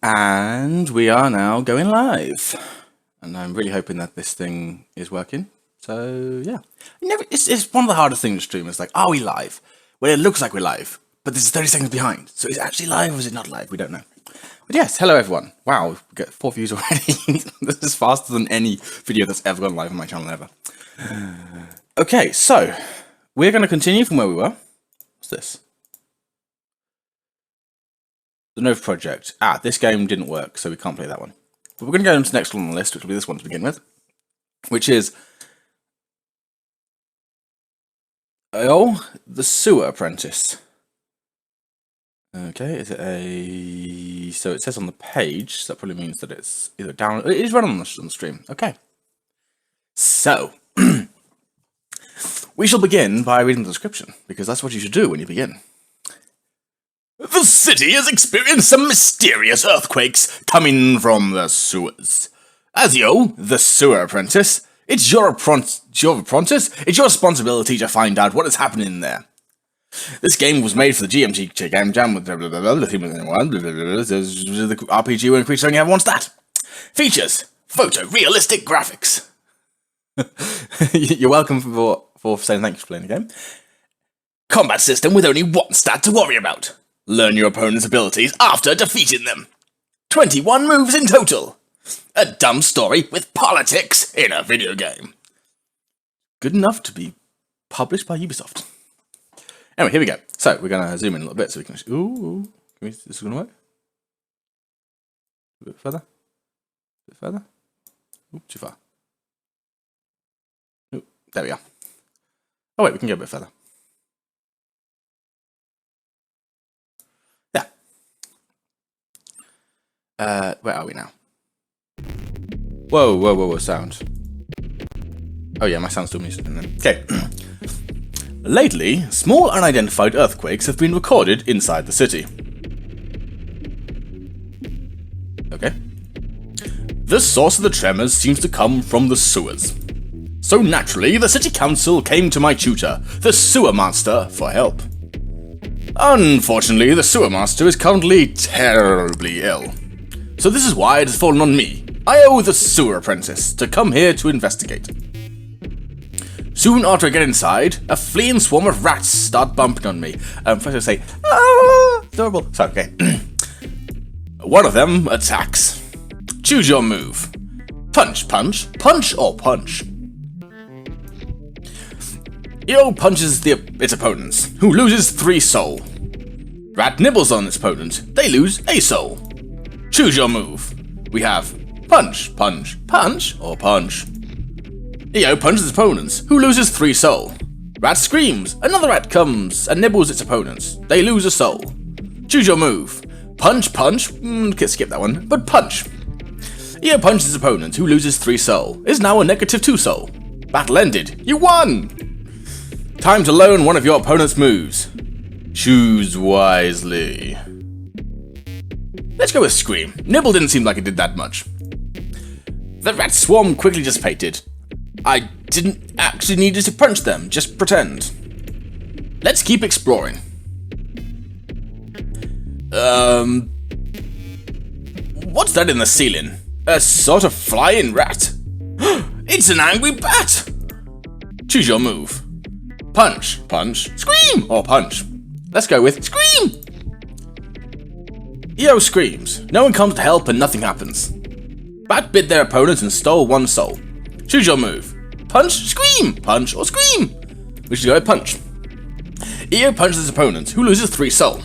And we are now going live. And I'm really hoping that this thing is working. So, yeah. It's one of the hardest things to stream. It's like, are we live? Well, it looks like we're live, but this is 30 seconds behind. So is it actually live or is it not live? We don't know. But yes, hello everyone. Wow, we've got 4 views already. This is faster than any video that's ever gone live on my channel ever. Okay, so we're going to continue from where we were. What's this? The Nova Project. This game didn't work, so we can't play that one. But we're going to go into the next one on the list, which will be this one to begin with. Which is... The Sewer Apprentice. Okay, is it a... So it says on the page, so that probably means that it's either down... It is running on the stream. Okay. So... we shall begin by reading the description, because that's what you should do when you begin. The city has experienced some mysterious earthquakes coming from the sewers. As the Sewer Apprentice, it's your responsibility to find out what is happening there. This game was made for the GMTK game jam with the RPG when creatures only have one stat. Features: photorealistic graphics. You're welcome for saying thanks for playing the game. Combat system with only one stat to worry about. Learn your opponent's abilities after defeating them. 21 moves in total. A dumb story with politics in a video game. Good enough to be published by Ubisoft. Anyway, here we go. So, we're going to zoom in a little bit so we can... Ooh, this is going to work? A bit further? A bit further? Ooh, too far. Ooh, there we are. Oh wait, we can go a bit further. Where are we now? Whoa, sound. Oh yeah, my sound's still muted then. Okay. Lately, small unidentified earthquakes have been recorded inside the city. Okay. The source of the tremors seems to come from the sewers. So naturally, the city council came to my tutor, the sewer master, for help. Unfortunately, the sewer master is currently terribly ill. So this is why it has fallen on me, the Sewer Apprentice, to come here to investigate. Soon after I get inside, a fleeing swarm of rats start bumping on me. First I say, adorable. Sorry, okay. One of them attacks. Choose your move. Punch, punch, punch or punch. Punches its opponents, who loses 3 soul. Rat nibbles on its opponent, they lose a soul. Choose your move. We have punch, punch, punch, or punch. Punches its opponents, who loses 3 soul. Rat screams, another rat comes and nibbles its opponents. They lose a soul. Choose your move. Punch, punch, skip that one, but punch. Punches its opponent, who loses 3 soul. Is now a -2 soul. Battle ended. You won! Time to learn one of your opponent's moves. Choose wisely. Let's go with Scream. Nibble didn't seem like it did that much. The rat swarm quickly dissipated. I didn't actually need to punch them, just pretend. Let's keep exploring. What's that in the ceiling? A sort of flying rat? It's an angry bat! Choose your move. Punch, punch, scream, or punch. Let's go with Scream! Screams. No one comes to help and nothing happens. Bat bit their opponent and stole 1 soul. Choose your move. Punch, scream, punch, or scream. We should go with punch. Punches his opponent, who loses 3 soul.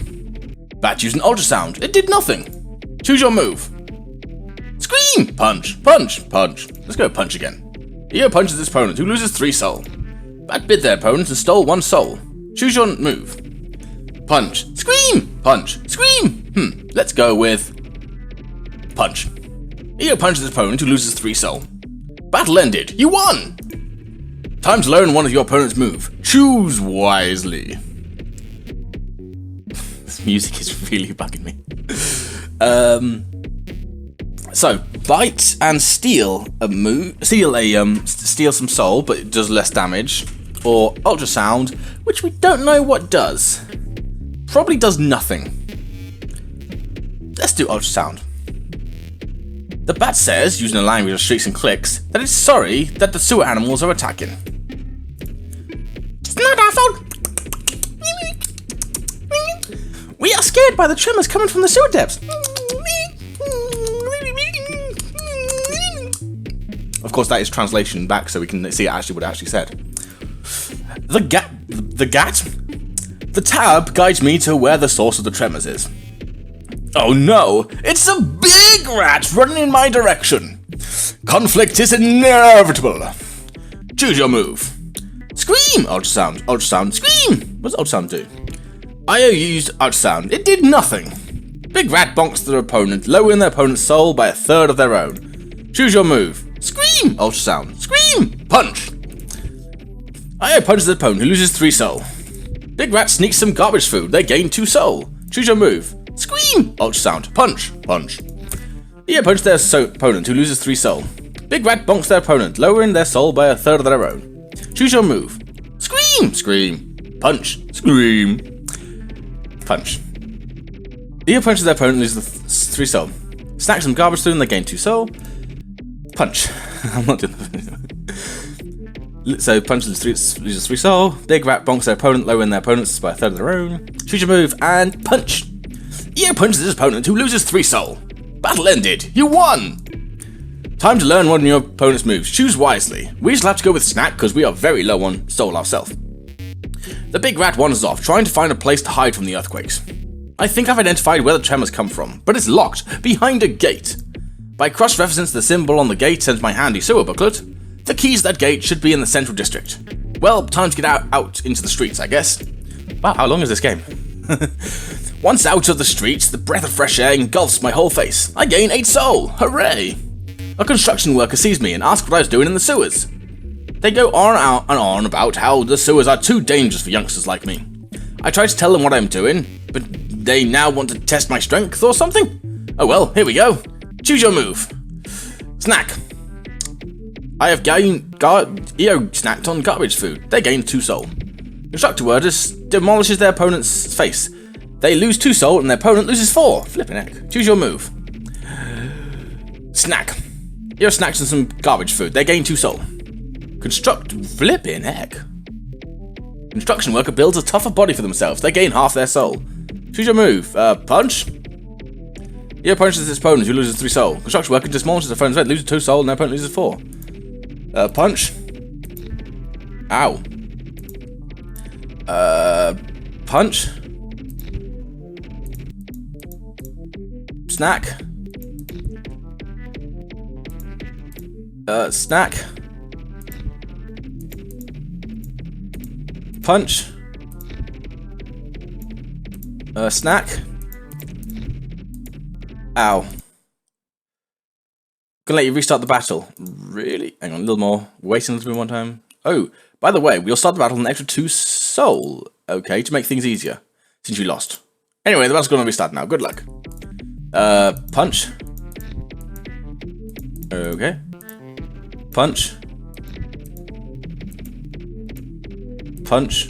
Bat used an ultrasound. It did nothing. Choose your move. Scream, punch, punch, punch. Let's go with punch again. Punches his opponent, who loses 3 soul. Bat bit their opponent and stole 1 soul. Choose your move. Punch, scream, punch, scream. Let's go with punch. Punches his opponent, who loses 3 soul. Battle ended. You won! Time to learn one of your opponent's move. Choose wisely. This music is really bugging me. So bite and steal a move. Steal some soul, but it does less damage. Or ultrasound, which we don't know what does. Probably does nothing. Let's do ultrasound. The bat says, using a language of shrieks and clicks, that it's sorry that the sewer animals are attacking. It's not our fault. We are scared by the tremors coming from the sewer depths. Of course, that is translation back, so we can see actually what it actually said. The tab guides me to where the source of the tremors is. Oh no, it's a big rat running in my direction. Conflict is inevitable. Choose your move. Scream! Ultrasound, ultrasound, scream! What does ultrasound do? I used ultrasound. It did nothing. Big rat bonks their opponent, lowering their opponent's soul by 1/3 of their own. Choose your move. Scream! Ultrasound, scream! Punch! I punches the opponent, who loses 3 soul. Big rat sneaks some garbage food. They gain 2 soul. Choose your move. Scream! Ultrasound. Punch. Punch. He punches their opponent, who loses 3 soul. Big rat bonks their opponent, lowering their soul by 1/3 of their own. Choose your move. Scream! Scream. Punch. Scream. Punch. He punches their opponent, loses 3 soul. Snacks some garbage food and they gain 2 soul. Punch. I'm not doing that. So punch loses 3 soul. Big rat bonks their opponent, lowering their opponents by 1/3 of their own. Choose your move and punch. He punches his opponent, who loses 3 soul. Battle ended. You won! Time to learn one of your opponent's moves. Choose wisely. We shall have to go with Snack because we are very low on soul ourselves. The big rat wanders off, trying to find a place to hide from the earthquakes. I think I've identified where the tremors come from, but it's locked behind a gate. By cross-reference the symbol on the gate and my handy sewer booklet, the keys to that gate should be in the central district. Well, time to get out into the streets, I guess. Wow, how long is this game? Once out of the streets, the breath of fresh air engulfs my whole face. I gain 8 soul. Hooray! A construction worker sees me and asks what I was doing in the sewers. They go on about how the sewers are too dangerous for youngsters like me. I try to tell them what I'm doing, but they now want to test my strength or something? Oh well, here we go. Choose your move. Snack. I have snacked on garbage food. They gain 2 soul. Constructor worker demolishes their opponent's face. They lose 2 soul and their opponent loses 4. Flipping heck. Choose your move. Snack. You're snacked on some garbage food. They gain 2 soul. Flipping heck. Construction worker builds a tougher body for themselves. They gain half their soul. Choose your move. Punch. He punches his opponent, who loses 3 soul. Construction worker demolishes their opponent's face, loses 2 soul, and their opponent loses 4. Punch. Ow. Punch. Snack. Snack. Punch. Snack. Ow. Gonna let you restart the battle. Really? Hang on, a little more. Waiting a little bit one time. Oh, by the way, we'll start the battle with an extra 2 soul. Okay, to make things easier. Since you lost. Anyway, the battle's gonna restart now. Good luck. Punch. Okay. Punch. Punch.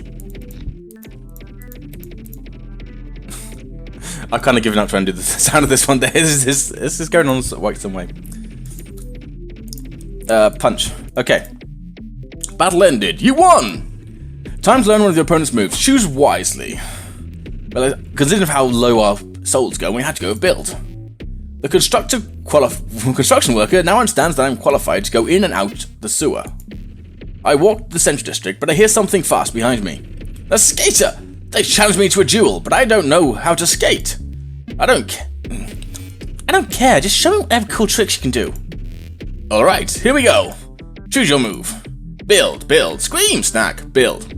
I've kind of given up trying to do the sound of this one. This is going on some way. Punch. Okay. Battle ended. You won! Time to learn one of your opponent's moves. Choose wisely. Well, considering how low our souls go, we had to go with build. The construction worker now understands that I'm qualified to go in and out the sewer. I walk the central district, but I hear something fast behind me. A skater! They challenged me to a duel, but I don't know how to skate. I don't care. Just show me whatever cool tricks you can do. Alright, here we go. Choose your move. Build, build, scream, snack, build.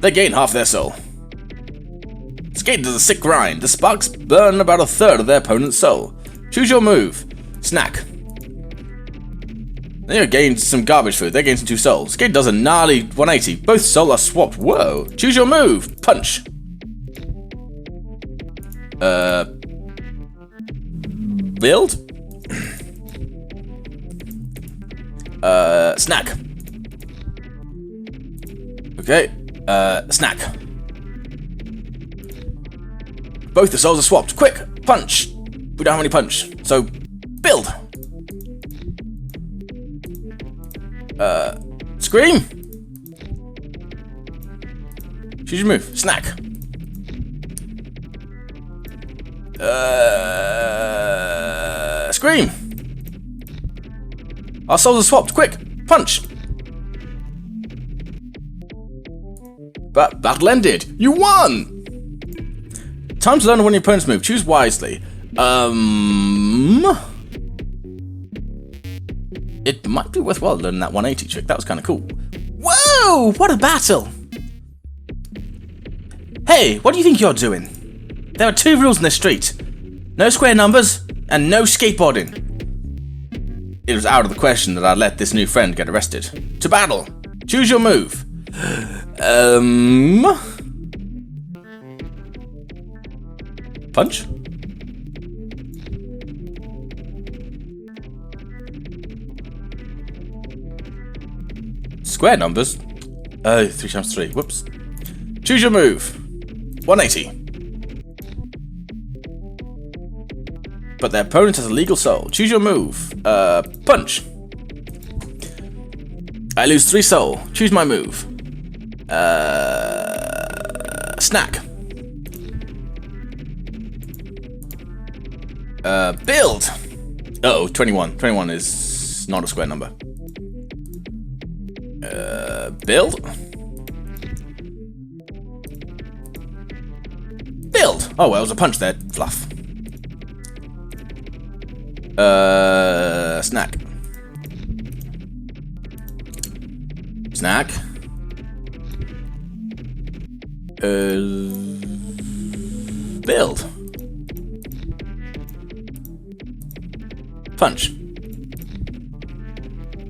They gain half their soul. Skate does a sick grind. The sparks burn about 1/3 of their opponent's soul. Choose your move. Snack. They gain some garbage food. They gain some 2 soul. Skate does a gnarly 180. Both soul are swapped. Whoa. Choose your move. Punch. Build. Snack. Okay. Snack. Both the souls are swapped. Quick! Punch! We don't have any punch. So, Build. Scream. Choose your move. Snack. Scream. Our souls are swapped. Quick. Punch. Battle ended. You won. Time to learn when your opponent's move. Choose wisely. It might be worthwhile learning that 180 trick. That was kind of cool. Whoa! What a battle! Hey, what do you think you're doing? There are 2 rules in this street. No square numbers, and no skateboarding. It was out of the question that I'd let this new friend get arrested. To battle! Choose your move. Punch? Square numbers? Oh, 3 times 3. Whoops. Choose your move. 180. But their opponent has a legal soul. Choose your move. Punch. I lose 3 soul. Choose my move. Snack. Build. Uh-oh, 21. 21 is not a square number. Build. Build. Oh, well, it was a punch there. Fluff. Snack. Snack. Build. Punch.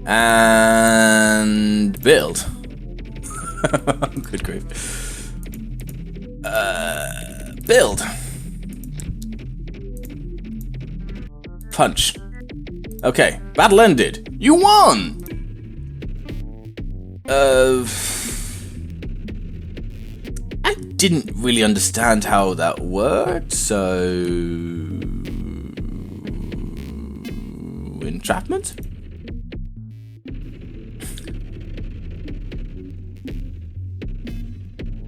And build. Good grief. Build. Punch. Okay, battle ended. You won! I didn't really understand how that worked, so... Entrapment?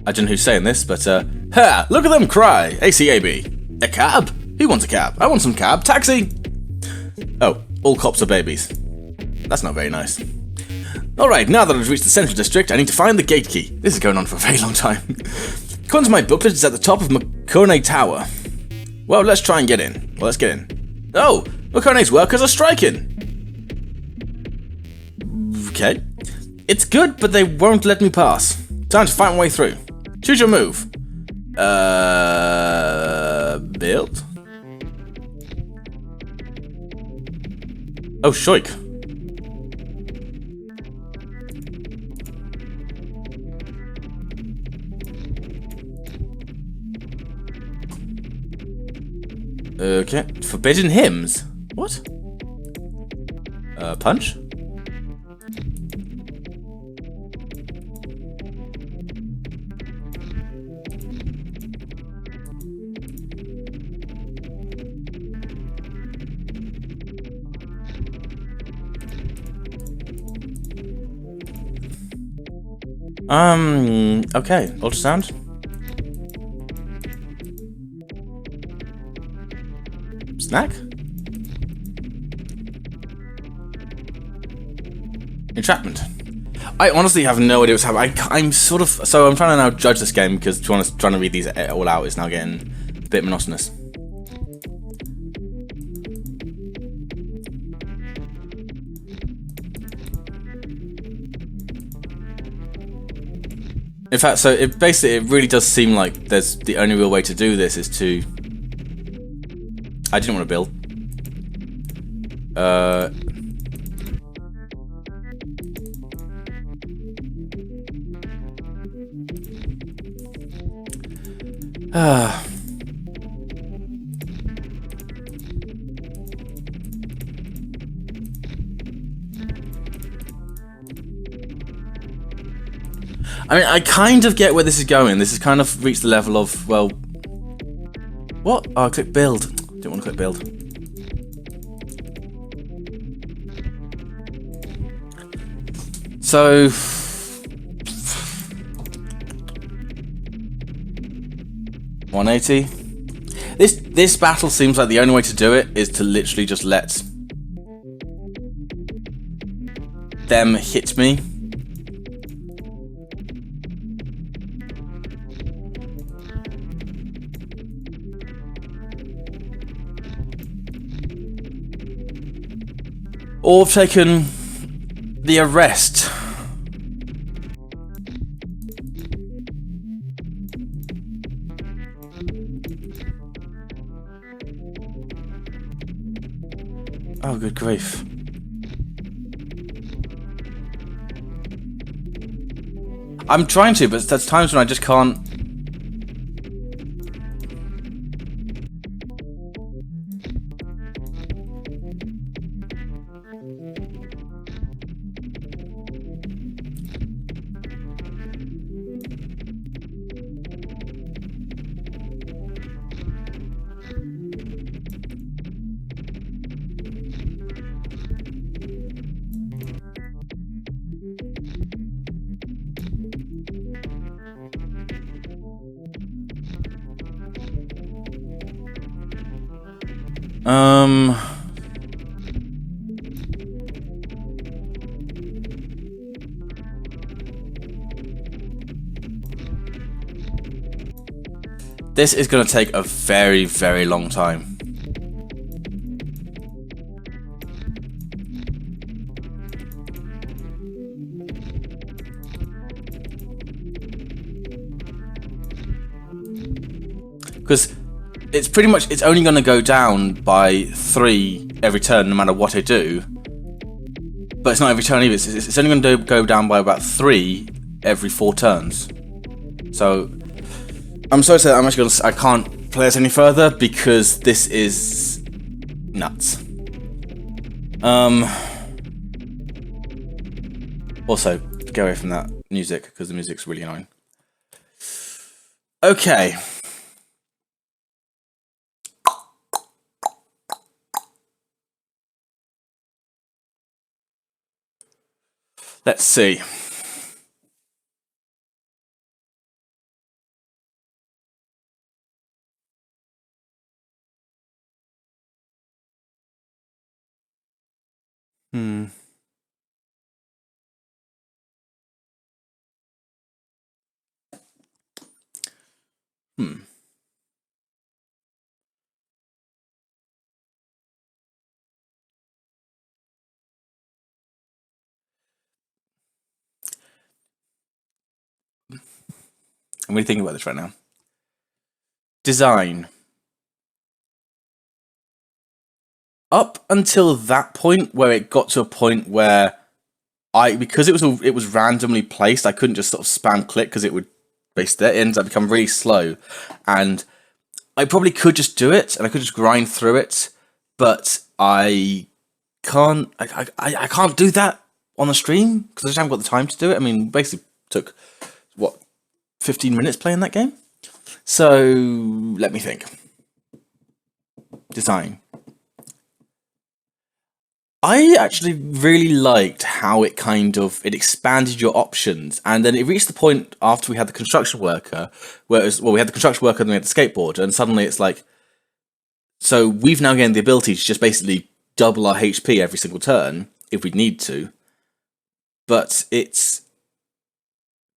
I don't know who's saying this, but, ha! Look at them cry! ACAB. A cab? Who wants a cab? I want some cab. Taxi! Oh, all cops are babies. That's not very nice. Alright, now that I've reached the central district, I need to find the gate key. This is going on for a very long time. According to my booklet, it's at the top of Makone Tower. Well, let's try and get in. Well, let's get in. Oh! Makone's workers are striking! Okay. It's good, but they won't let me pass. Time to fight my way through. Choose your move. Build? Oh, shoik. Okay. Forbidden hymns? What? Punch? Okay, ultrasound. Snack? Entrapment. I honestly have no idea what's happening. I'm sort of... So I'm trying to now judge this game because trying to read these all out is now getting a bit monotonous. In fact, so it really does seem like there's the only real way to do this is to... I didn't want to build. I mean, I kind of get where this is going. This has kind of reached the level of, well... What? Oh, I clicked build. Didn't want to click build. So 180. This battle seems like the only way to do it is to literally just let them hit me. Or I've taken the arrest. Oh, good grief. I'm trying to, but there's times when I just can't. This is going to take a very, very long time. Because it's pretty much, it's only going to go down by 3 every turn, no matter what I do. But it's not every turn either. It's only going to go down by about 3 every 4 turns. So I'm sorry to say that I can't play this any further because this is nuts. Also, get away from that music because the music's really annoying. Okay. Let's see. Hmm. I'm really thinking about this right now. Design. Up until that point, where it got to a point where because it was randomly placed, I couldn't just sort of spam click because it would basically it ends up become really slow, and I probably could just do it and I could just grind through it, but I can't. I can't do that on the stream because I just haven't got the time to do it. I mean, basically took what 15 minutes playing that game. So let me think. Design. I actually really liked how it it expanded your options, and then it reached the point after we had the construction worker, where it was, we had the construction worker and then we had the skateboarder, and suddenly it's like, so we've now gained the ability to just basically double our HP every single turn if we need to, but it's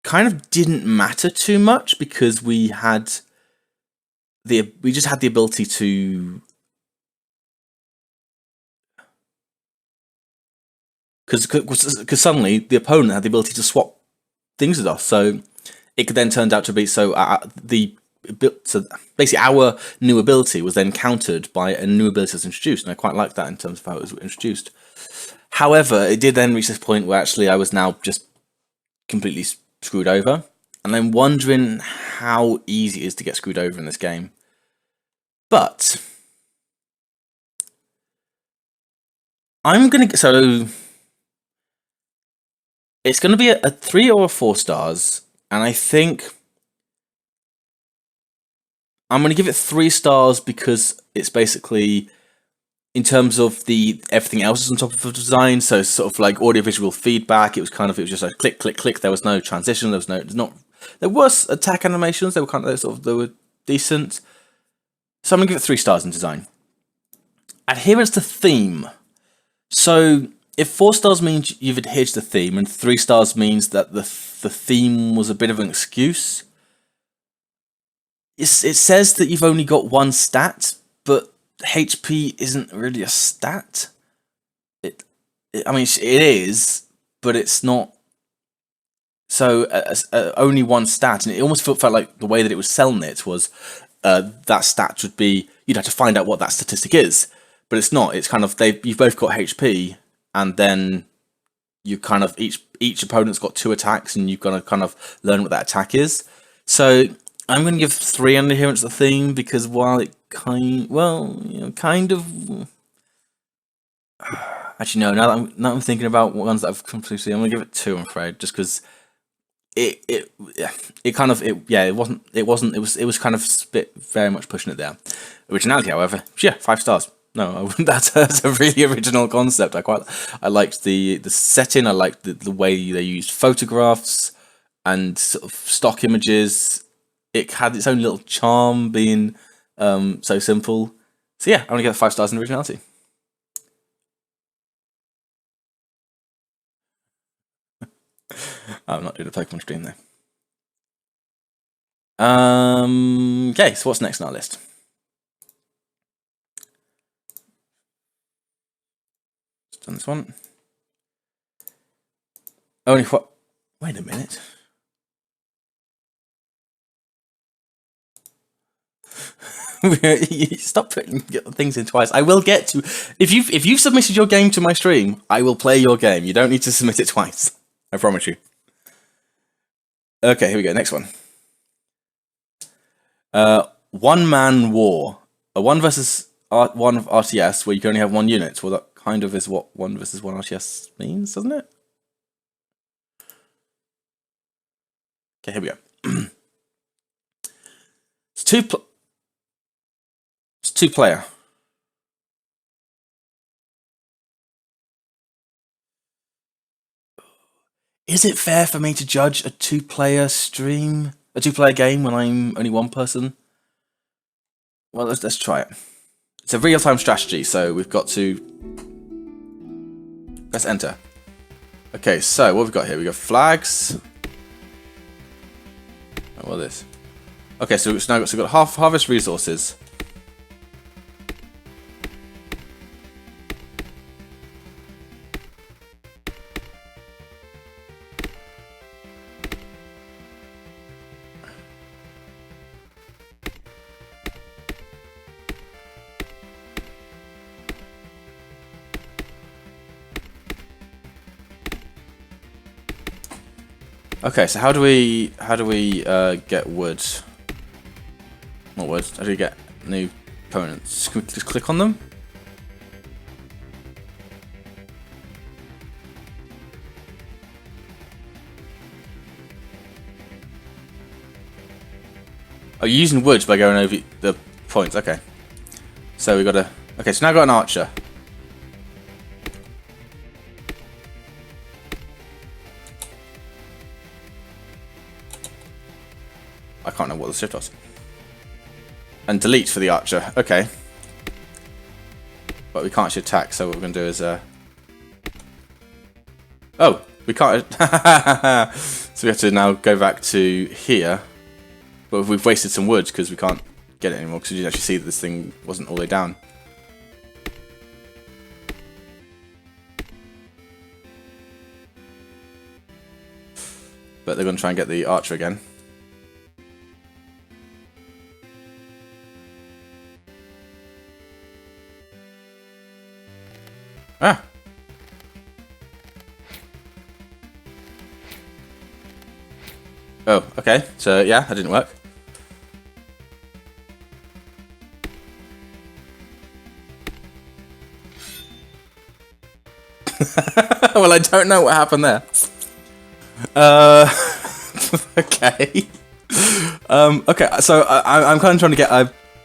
kind of didn't matter too much because we just had the ability to. Because suddenly the opponent had the ability to swap things with us, so it could then turn out to be so basically our new ability was then countered by a new ability that's introduced, and I quite like that in terms of how it was introduced. However, it did then reach this point where actually I was now just completely screwed over, and I'm wondering how easy it is to get screwed over in this game. But I'm gonna it's going to be a 3 or a 4 stars, and I think I'm going to give it 3 stars because it's basically in terms of everything else is on top of the design. So sort of like audiovisual feedback. It was just a click, click, click. There was no transition. There was attack animations. They were decent. So I'm gonna give it 3 stars in design. Adherence to theme. So if 4 stars means you've adhered to the theme, and 3 stars means that the theme was a bit of an excuse. It says that you've only got 1 stat, but HP isn't really a stat. I mean, it is, but it's not. So only 1 stat, and it almost felt like the way that it was selling it was that stat would be, you'd have to find out what that statistic is, but it's not. It's kind of you've both got HP, and then you kind of each opponent's got 2 attacks, and you've got to kind of learn what that attack is. So I'm going to give 3 on adherence to the theme, because while it kind of. Actually, no. Now that I'm thinking about ones that I've completely, I'm going to give it 2. I'm afraid, just because it was kind of very much pushing it there. Originality, however, yeah, 5 stars. No, that's a really original concept. I liked the setting. I liked the way they used photographs and sort of stock images. It had its own little charm, being so simple. So yeah, I'm gonna give it 5 stars in originality. I'm not doing a Pokemon stream though. Okay, so what's next on our list? Done this one. Only what? Wait a minute. Stop putting things in twice. I will get to. If you've submitted your game to my stream, I will play your game. You don't need to submit it twice. I promise you. Okay, here we go. Next one. One man war. A 1 versus 1 RTS where you can only have 1 unit. Well, that kind of is what 1 versus 1 RTS means, doesn't it? Okay, here we go. It's 2 player. Is it fair for me to judge a 2-player stream, a 2-player game, when I'm only 1 person? Well, let's try it. It's a real-time strategy, so we've got to press enter. Okay, so what have we got here? We got flags. Oh, what is this? Okay, so we've got harvest resources. Okay, so how do we get wood? Not wood. How do we get new opponents? Can we just click on them? Oh, you're using wood by going over the points. Okay, so we got to. Okay, so now I've got an archer. I can't know what the shift was. And delete for the archer. Okay. But we can't actually attack, so what we're going to do is... Oh, we can't... So we have to now go back to here. But we've wasted some wood because we can't get it anymore, because we didn't actually see that this thing wasn't all the way down. But they're going to try and get the archer again. Ah. Oh, okay. So yeah, that didn't work. Well, I don't know what happened there. Okay. Okay. So I'm kind of trying to get.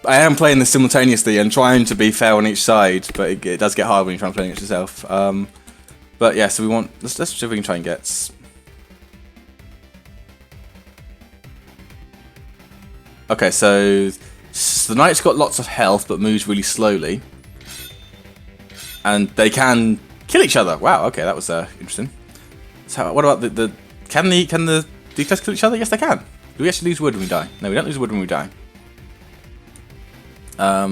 I am playing this simultaneously and trying to be fair on each side, but it does get hard when you're trying to play against yourself. But yeah, so we want... Let's see if we can try and get... Okay, so the knight's got lots of health, but moves really slowly. And they can kill each other. Wow, okay, that was interesting. So what about the... Can these guys kill each other? Yes, they can. Do we actually lose wood when we die? No, we don't lose wood when we die. Let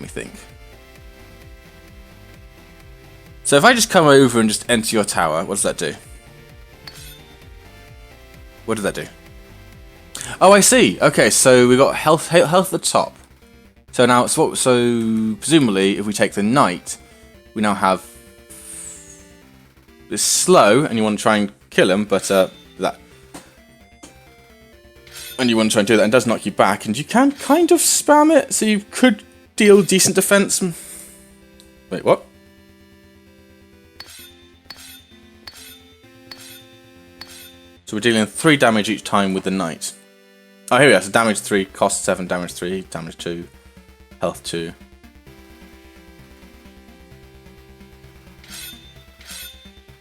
me think. So if I just come over and just enter your tower, what does that do? What does that do? Oh, I see. Okay, so we got health at the top. So now, so presumably, if we take the knight, we now have... It's slow, and you want to try and kill him, but that... And you want to try and do that, and it does knock you back, and you can kind of spam it, so you could deal decent defense. Wait, what? So we're dealing 3 damage each time with the knight. Oh, here we are. So damage 3, cost 7, damage 3, damage 2, health 2.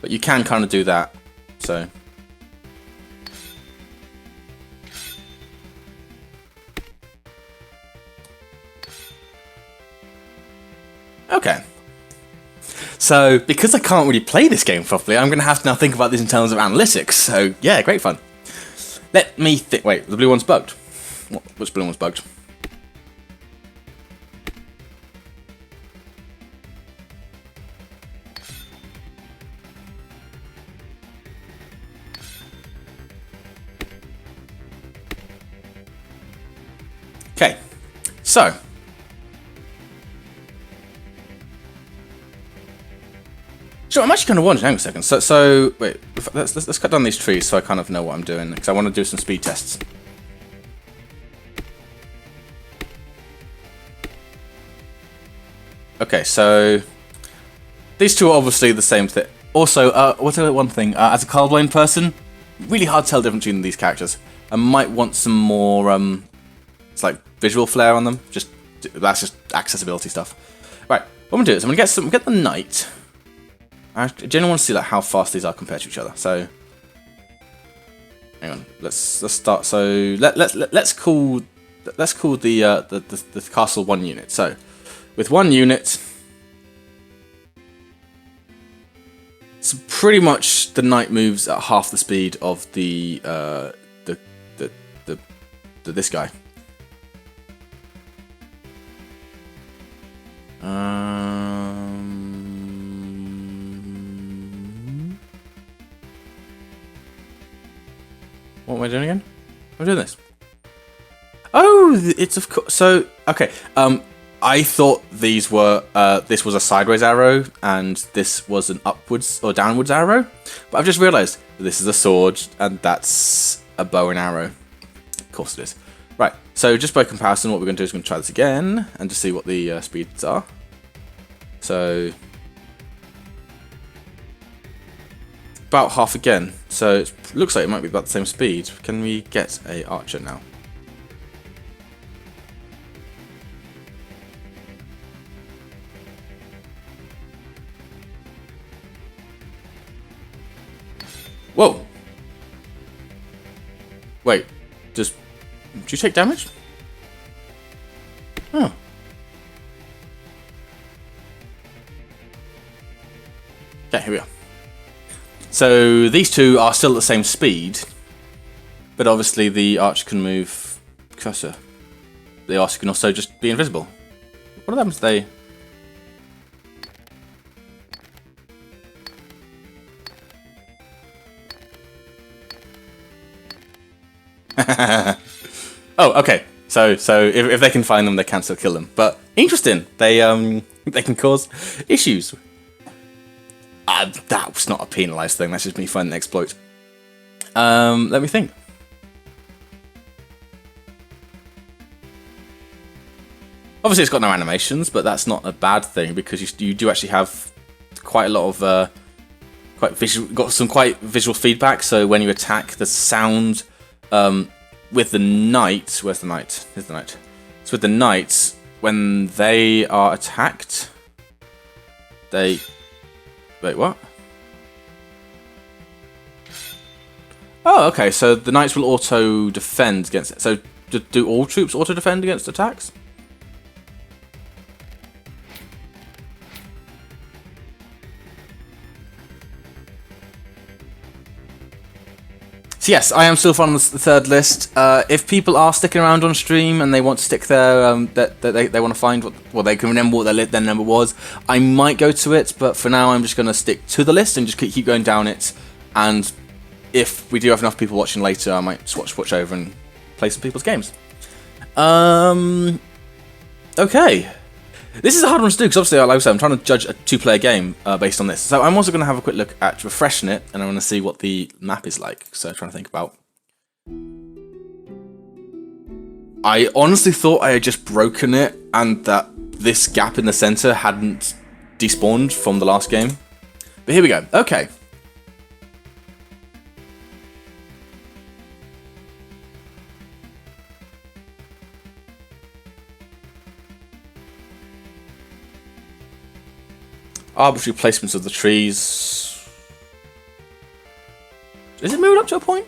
But you can kind of do that, so... Okay. So, because I can't really play this game properly, I'm going to have to now think about this in terms of analytics. So, yeah, great fun. Let me think. Wait, the blue one's bugged. Which blue one's bugged? Okay, so... So I'm actually kind of wondering, hang on a second, so wait, let's cut down these trees so I kind of know what I'm doing, because I want to do some speed tests. Okay, so these two are obviously the same thing. Also, what's the one thing, as a colorblind person, really hard to tell the difference between these characters. I might want some more, it's like visual flair on them, that's just accessibility stuff. Right, what I'm going to do is I'm going to get the knight. I genuinely want to see like how fast these are compared to each other. So, hang on. Let's start. So let's call the castle 1 unit. So, with 1 unit, so pretty much the knight moves at half the speed of this guy. What am I doing again? I'm doing this. Oh, it's of course. So, okay. I thought these were, this was a sideways arrow, and this was an upwards or downwards arrow. But I've just realised this is a sword, and that's a bow and arrow. Of course it is. Right, so just by comparison, what we're going to do is we're going to try this again, and just see what the speeds are. So... about half again, so it looks like it might be about the same speed. Can we get a archer now? Whoa! Wait, do you take damage? Oh. Okay, here we are. So these two are still at the same speed, but obviously the archer can move closer. The archer can also just be invisible. What happens if they... Oh, okay. So if they can find them, they can still kill them. But interesting, they can cause issues. That was not a penalised thing. That's just me finding an exploit. Let me think. Obviously, it's got no animations, but that's not a bad thing because you do actually have quite a lot of quite visual. Got some quite visual feedback. So when you attack, the sound with the knight. Where's the knight? Here's the knight. So with the knights, when they are attacked, they wait. What? Oh, okay. So the knights will auto defend against it. So do all troops auto defend against attacks? So yes, I am still on the third list. If people are sticking around on stream and they want to stick their that they want to find what they can remember what their number was, I might go to it. But for now, I'm just going to stick to the list and just keep going down it. And if we do have enough people watching later, I might switch over and play some people's games. Okay. This is a hard one to do because obviously, like I said, I'm trying to judge a two-player game based on this. So I'm also going to have a quick look at refreshing it, and I want to see what the map is like. So I'm trying to think about. I honestly thought I had just broken it, and that this gap in the center hadn't despawned from the last game. But here we go. Okay. Arbitrary placements of the trees. Is it moved up to a point?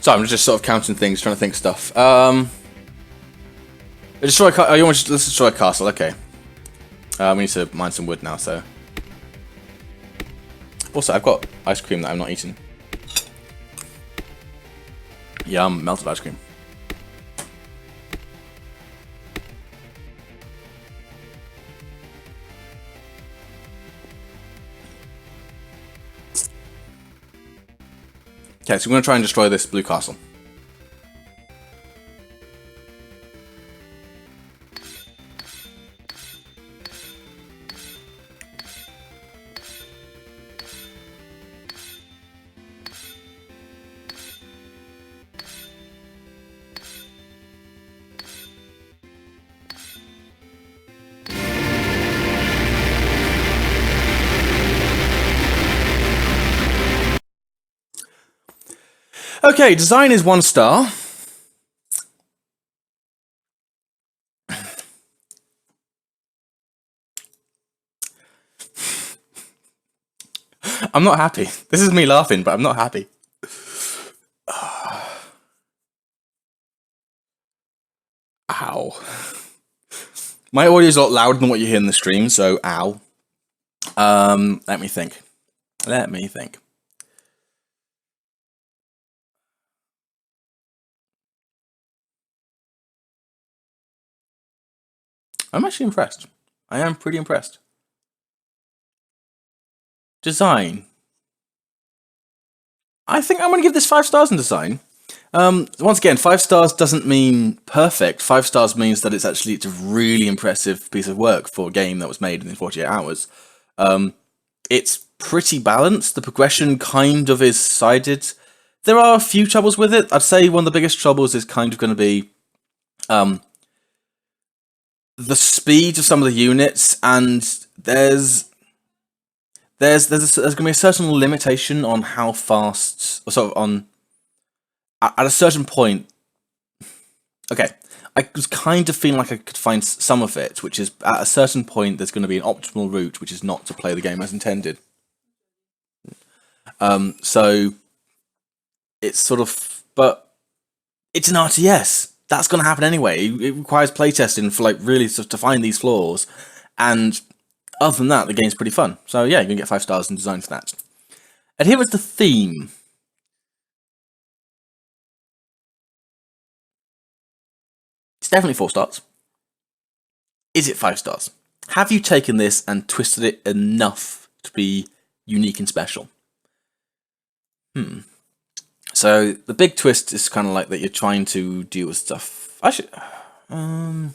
So I'm just sort of counting things, trying to think stuff. Destroy. Oh, you want to let's destroy a castle? Okay. We need to mine some wood now. So. Also, I've got ice cream that I'm not eating. Yum, melted ice cream. Okay, so we're going to try and destroy this blue castle. Okay, design is 1 star. I'm not happy. This is me laughing, but I'm not happy. Ow. My audio is a lot louder than what you hear in the stream, so ow. Let me think. I'm actually impressed. I am pretty impressed. Design. I think I'm going to give this 5 stars in design. Once again, 5 stars doesn't mean perfect. 5 stars means that it's a really impressive piece of work for a game that was made in 48 hours. It's pretty balanced. The progression kind of is sided. There are a few troubles with it. I'd say one of the biggest troubles is kind of going to be the speed of some of the units, and there's going to be a certain limitation on how fast, at a certain point. Okay, I was kind of feeling like I could find some of it, which is at a certain point there's going to be an optimal route, which is not to play the game as intended. So it's sort of, but it's an RTS. That's going to happen anyway. It requires playtesting for really to find these flaws, and other than that, the game's pretty fun. So yeah, you can get 5 stars in design for that. And here is the theme. It's definitely 4 stars. Is it 5 stars? Have you taken this and twisted it enough to be unique and special? So So the big twist is kind of like that you're trying to deal with stuff. I should. Someone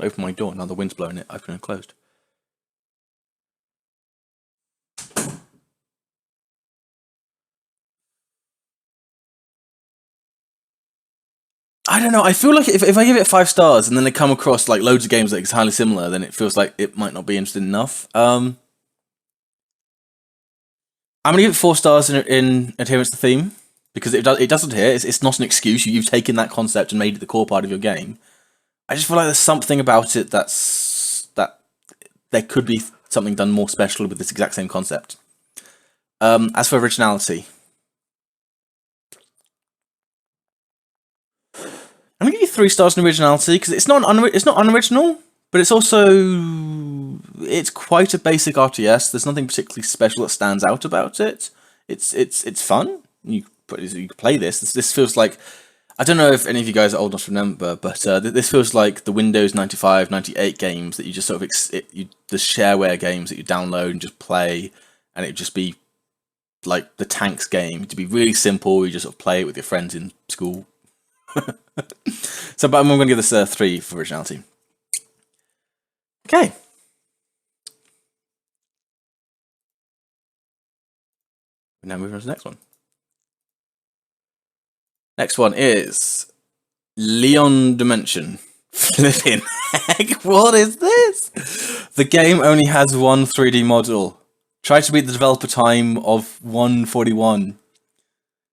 opened my door. Now the wind's blowing it open and closed. I don't know. I feel like if I give it 5 stars and then they come across like loads of games that are highly similar, then it feels like it might not be interesting enough. I'm gonna give it 4 stars in adherence to theme because it doesn't here. It's not an excuse. You've taken that concept and made it the core part of your game. I just feel like there's something about it that there could be something done more special with this exact same concept. As for originality, I'm gonna give you 3 stars in originality because it's not unoriginal, but it's quite a basic RTS. There's nothing particularly special that stands out about it. It's fun. You can play this. This feels like, I don't know if any of you guys are old enough to remember, but this feels like the Windows 95, 98 games that you just sort of the shareware games that you download and just play, and it'd just be like the tanks game. It'd be really simple. You just sort of play it with your friends in school. So, but I'm going to give this a 3 for originality. Okay. Now moving on to the next one. Next one is Leon Dimension. Flipping heck, what is this? The game only has one 3D model. Try to beat the developer time of 141.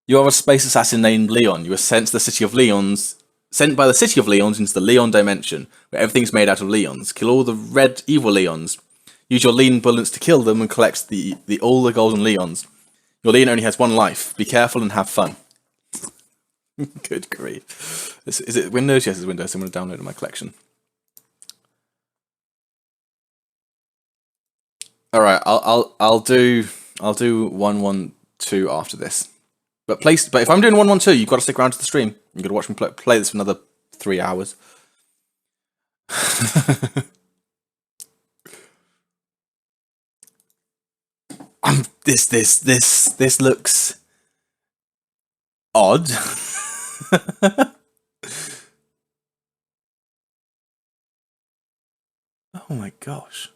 You are a space assassin named Leon. You are sent by the city of Leons into the Leon Dimension, where everything's made out of Leons. Kill all the red evil Leons. Use your Leon bullets to kill them and collect all the golden Leons. Your Leon only has one life. Be careful and have fun. Good grief. Is it Windows? Yes, it's Windows. I'm going to download it in my collection. All right, I'll do 112 after this. But if I'm doing 112, you've got to stick around to the stream. You've got to watch me play this for another 3 hours. This looks odd. Oh my gosh.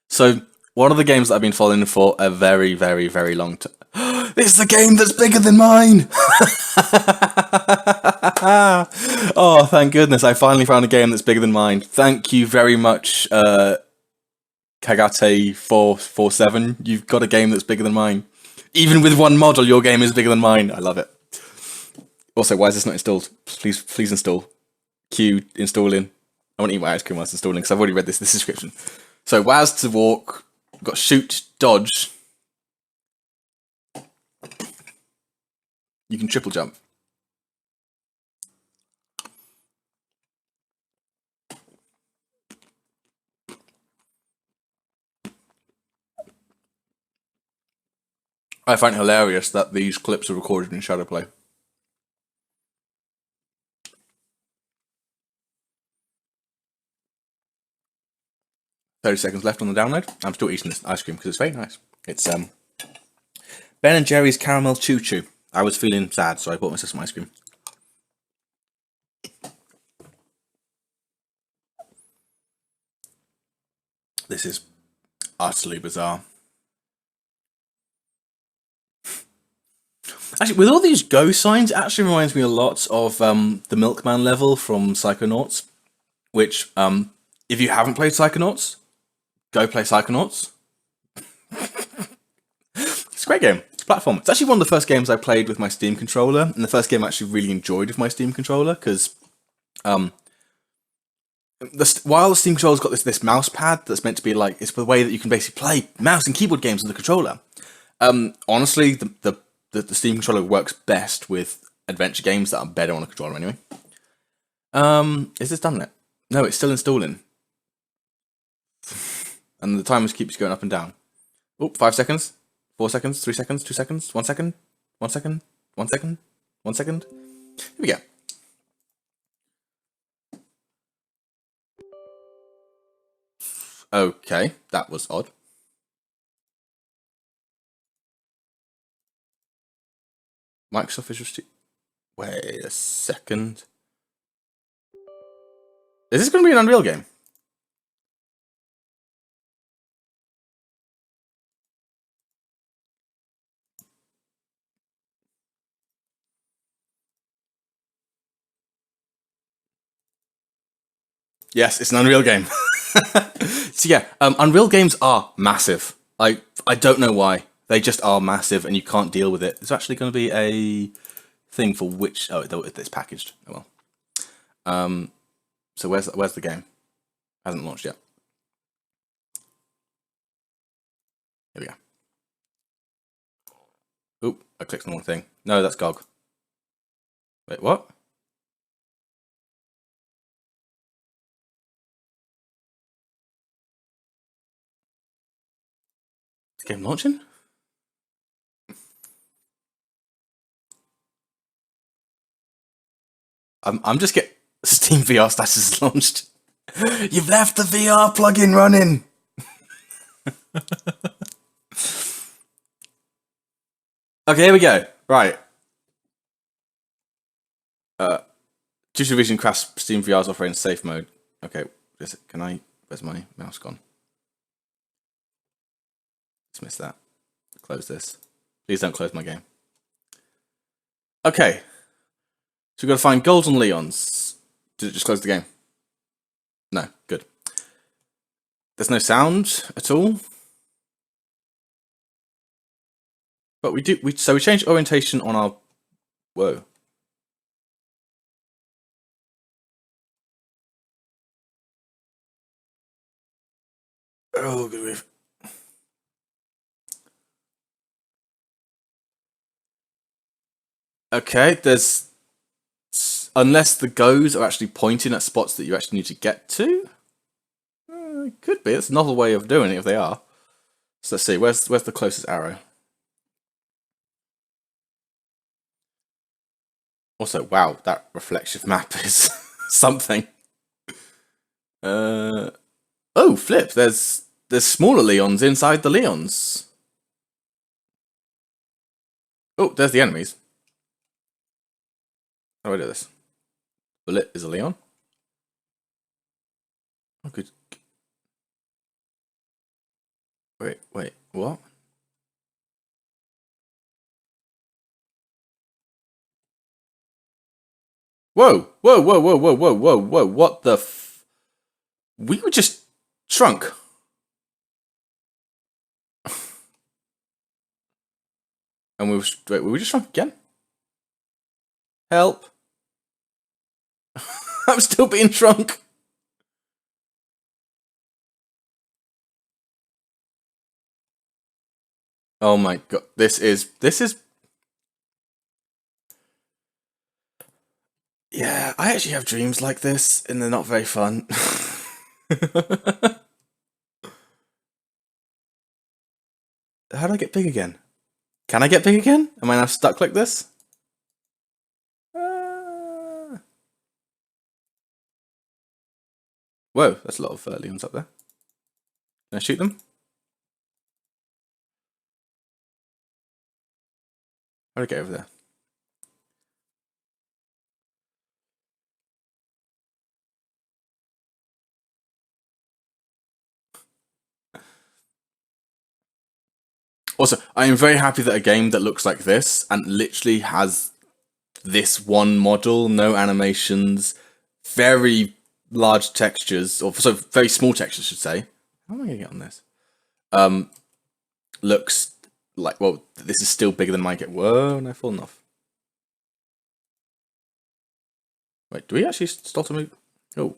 So, one of the games that I've been following for a very, very, very long time. It's the game that's bigger than mine! Oh, thank goodness, I finally found a game that's bigger than mine. Thank you very much, Kagate447. You've got a game that's bigger than mine. Even with one model, your game is bigger than mine. I love it. Also, why is this not installed? Please install. Q installing. I want to eat my ice cream while it's installing because I've already read this description. So, WAS to walk, got shoot, dodge. You can triple jump. I find it hilarious that these clips are recorded in Shadowplay. $30 left on the download. I'm still eating this ice cream because it's very nice. It's Ben and Jerry's Caramel Choo Choo. I was feeling sad, so I bought myself some ice cream. This is utterly bizarre. Actually, with all these go signs, it actually reminds me a lot of the Milkman level from Psychonauts, which, if you haven't played Psychonauts, go play Psychonauts. It's a great game. It's a platform. It's actually one of the first games I played with my Steam controller, and the first game I actually really enjoyed with my Steam controller, because while the Steam controller's got this mouse pad that's meant to be like, it's the way that you can basically play mouse and keyboard games on the controller. Honestly, the Steam controller works best with adventure games that are better on a controller anyway. Is this done yet? No, it's still installing. And the timer keeps going up and down. Oh, 5 seconds, 4 seconds, 3 seconds, 2 seconds, 1 second, 1 second, 1 second, 1 second. Here we go. Okay, that was odd. Microsoft Visual Studio. Wait a second. Is this going to be an Unreal game? Yes, it's an Unreal game. So yeah, Unreal games are massive. I don't know why. They just are massive, and you can't deal with it. There's actually going to be a thing for which. Oh, it's packaged. Oh well. So where's the game? Hasn't launched yet. Here we go. Oop! I clicked on the wrong thing. No, that's GOG. Wait, what? Is the game launching? I'm just getting Steam VR status is launched. You've left the VR plugin running. Okay, here we go. Right. Digital Vision crash Steam VR's operating safe mode. Okay, can I? Where's my mouse gone? Dismiss that. Close this. Please don't close my game. Okay. So we've got to find golden Leons. Did it just close the game? No, good. There's no sound at all. But we changed orientation on our. Whoa. Oh, good grief. Okay, there's. Unless the goes are actually pointing at spots that you actually need to get to. It could be. It's another way of doing it if they are. So let's see. Where's the closest arrow? Also, wow, that reflection map is something. Oh, flip. There's smaller Leons inside the Leons. Oh, there's the enemies. How do I do this? Bullet is a Leon. Oh, good. Wait, what? Whoa, whoa, whoa, whoa, whoa, whoa, whoa, whoa, what the We were just shrunk. And we were just shrunk again? Help. I'm still being shrunk. Oh my god, this is yeah, I actually have dreams like this, and they're not very fun. How do I get big again? Can I get big again? Am I now stuck like this? Whoa, that's a lot of Leons up there. Can I shoot them? How do I get over there? Also, I am very happy that a game that looks like this and literally has this one model, no animations, very large textures, or so very small textures, I should say. How am I going to get on this? Looks like, well, this is still bigger than my game. Whoa, no, fallen off. Wait, do we actually start to move? Oh.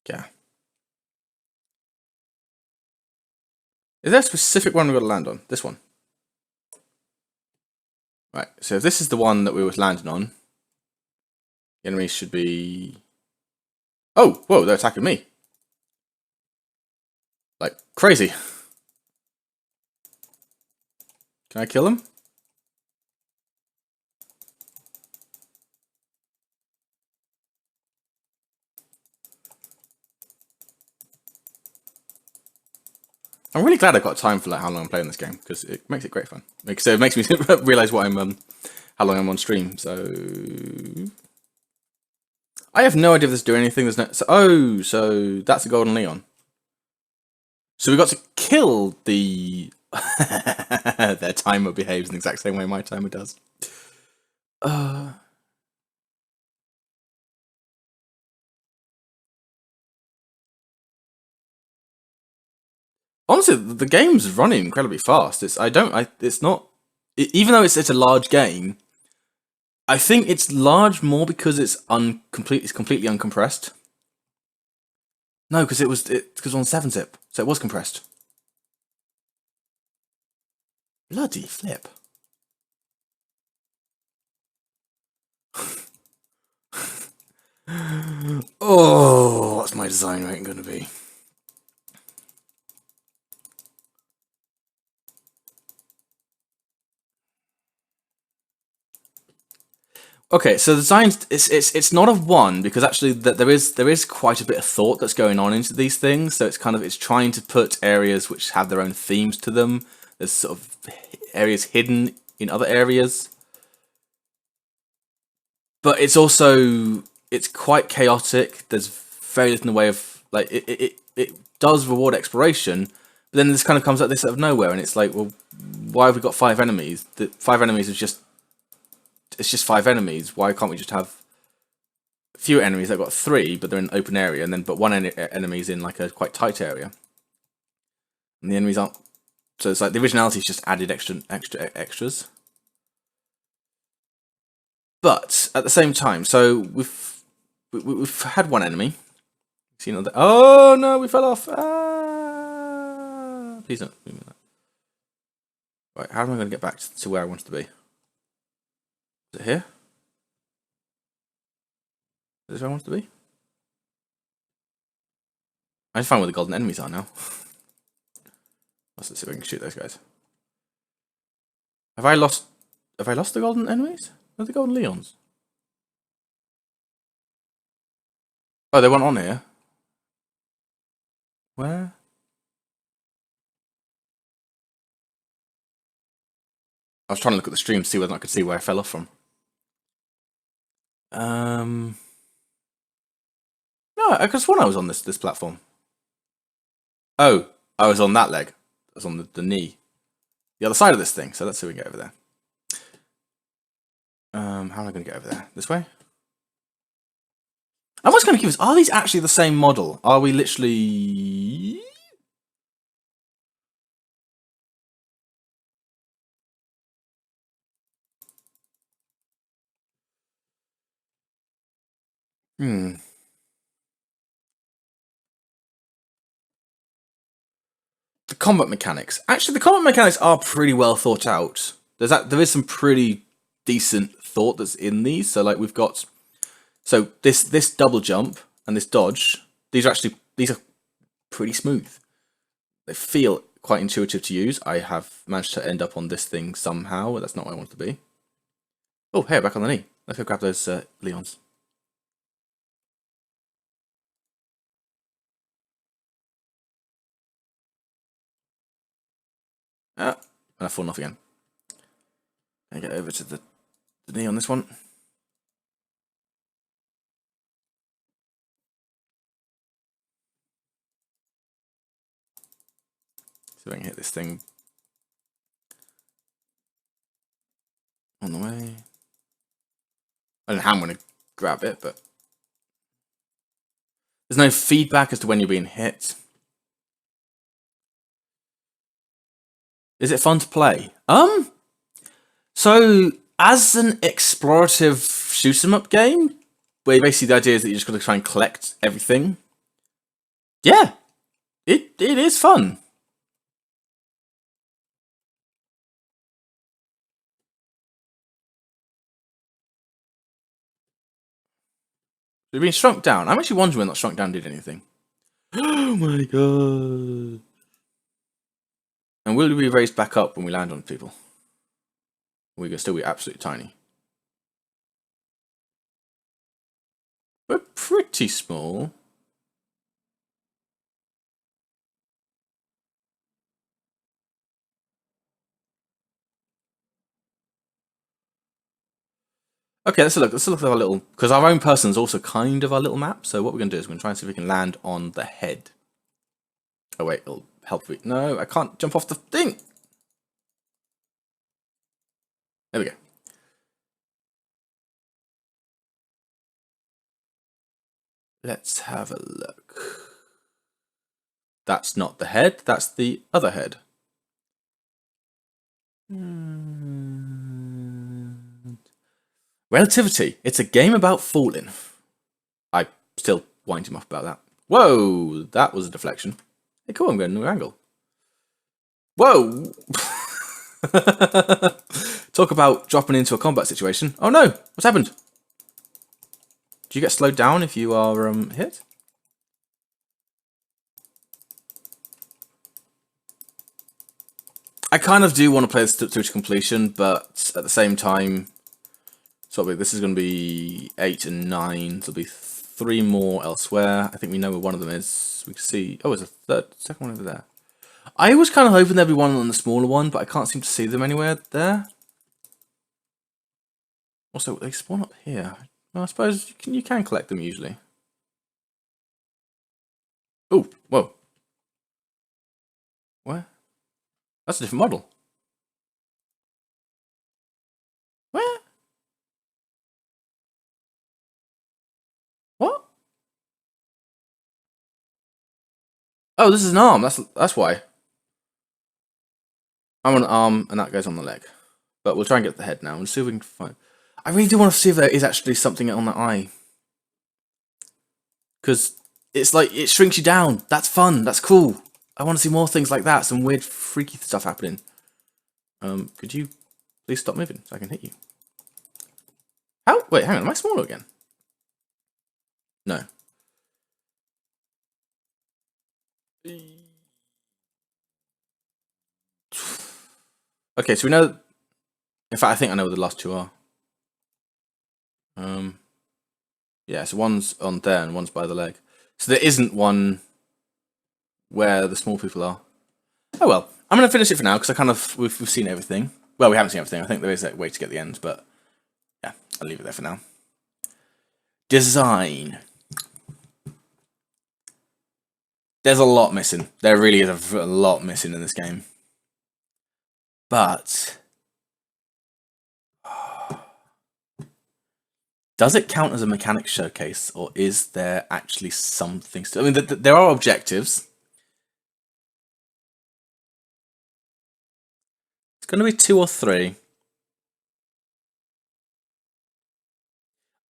Yeah. Is there a specific one we've got to land on? This one. Right, so if this is the one that we were landing on, the enemies should be... Oh, whoa, they're attacking me. Like, crazy. Can I kill them? I'm really glad I've got time for like how long I'm playing this game because it makes it great fun. So it makes me realize what I'm how long I'm on stream. So I have no idea if this is doing anything. There's no. So that's a golden Leon. So we got to kill the. Their timer behaves in the exact same way my timer does. Honestly, the game's running incredibly fast. It's not. Even though it's a large game, I think it's large more because it's completely uncompressed. No, because it was on 7-zip, so it was compressed. Bloody flip. Oh, what's my design rating going to be? Okay, so the design it's not a 1 because actually there is quite a bit of thought that's going on into these things. So it's trying to put areas which have their own themes to them. There's sort of areas hidden in other areas, but it's quite chaotic. There's very little in the way of like it does reward exploration, but then this kind of comes out this out of nowhere, and it's like, well, why have we got 5 enemies? The 5 enemies is just. It's just 5 enemies. Why can't we just have fewer enemies? They've got 3, but they're in an open area, and then but 1 enemy's in like a quite tight area, and the enemies aren't. So it's like the originality's just added extras. But at the same time, so we've had 1 enemy. Seen another. Oh no, we fell off. Ah, please don't move me that. Right, how am I going to get back to where I wanted to be? Is it here? Is this where I want to be? I just find where the golden enemies are now. Let's see if I can shoot those guys. Have I lost the golden enemies? Where are the golden Leons? Oh, they weren't on here. Where? I was trying to look at the stream to see whether I could see where I fell off from. No, I could have sworn I was on this platform. Oh, I was on that leg. I was on the knee. The other side of this thing. So let's see if we can get over there. How am I going to get over there? This way? I'm just going to give us. Are these actually the same model? Are we literally? The combat mechanics. Actually, the combat mechanics are pretty well thought out. There is some pretty decent thought that's in these. So like we've got this double jump and this dodge. These are pretty smooth. They feel quite intuitive to use. I have managed to end up on this thing somehow. That's not where I want to be. Oh, hey, back on the knee. Let's go grab those Leons. And I've fallen off again. I get over to the knee on this one. See if I can hit this thing on the way. I don't know how I'm going to grab it, but there's no feedback as to when you're being hit. Is it fun to play? So as an explorative shoot 'em up game, where basically the idea is that you're just going to try and collect everything. Yeah, it is fun. We've been shrunk down. I'm actually wondering when that shrunk down did anything. Oh my god. And will we be raised back up when we land on people? We're going to still be absolutely tiny. We're pretty small. Okay, let's look at our little, because our own person is also kind of our little map. So what we're gonna do is we're gonna try and see if we can land on the head. Oh wait, it'll help me. No, I can't jump off the thing. There we go. Let's have a look. That's not the head, that's the other head. Relativity. It's a game about falling. I still wind him up about that. Whoa, that was a deflection. Hey, cool, I'm going a new angle. Whoa! Talk about dropping into a combat situation. Oh no, what's happened? Do you get slowed down if you are hit? I kind of do want to play this to completion, but at the same time, this is going to be 8 and 9. There'll be 3 more elsewhere. I think we know where one of them is. We can see. Oh, there's a second one over there. I was kind of hoping there'd be one on the smaller one, but I can't seem to see them anywhere there. Also, they spawn up here. Well, I suppose you can collect them usually. Oh, whoa. Where? That's a different model. Where? What? Oh, this is an arm. That's why. I'm on an arm, and that goes on the leg. But we'll try and get the head now and see if we can find. I really do want to see if there is actually something on the eye, because it's like it shrinks you down. That's fun. That's cool. I want to see more things like that. Some weird, freaky stuff happening. Could you please stop moving so I can hit you? How? Wait, hang on. Am I smaller again? No. Okay, so we know. In fact, I think I know where the last 2 are. Yeah, so one's on there and one's by the leg. So there isn't one where the small people are. Oh well, I'm gonna finish it for now because we've seen everything. Well, we haven't seen everything. I think there is a way to get the end, but yeah, I'll leave it there for now. Design. There's a lot missing. There really is a lot missing in this game. But does it count as a mechanics showcase, or is there actually something? I mean, there are objectives. It's going to be 2 or 3.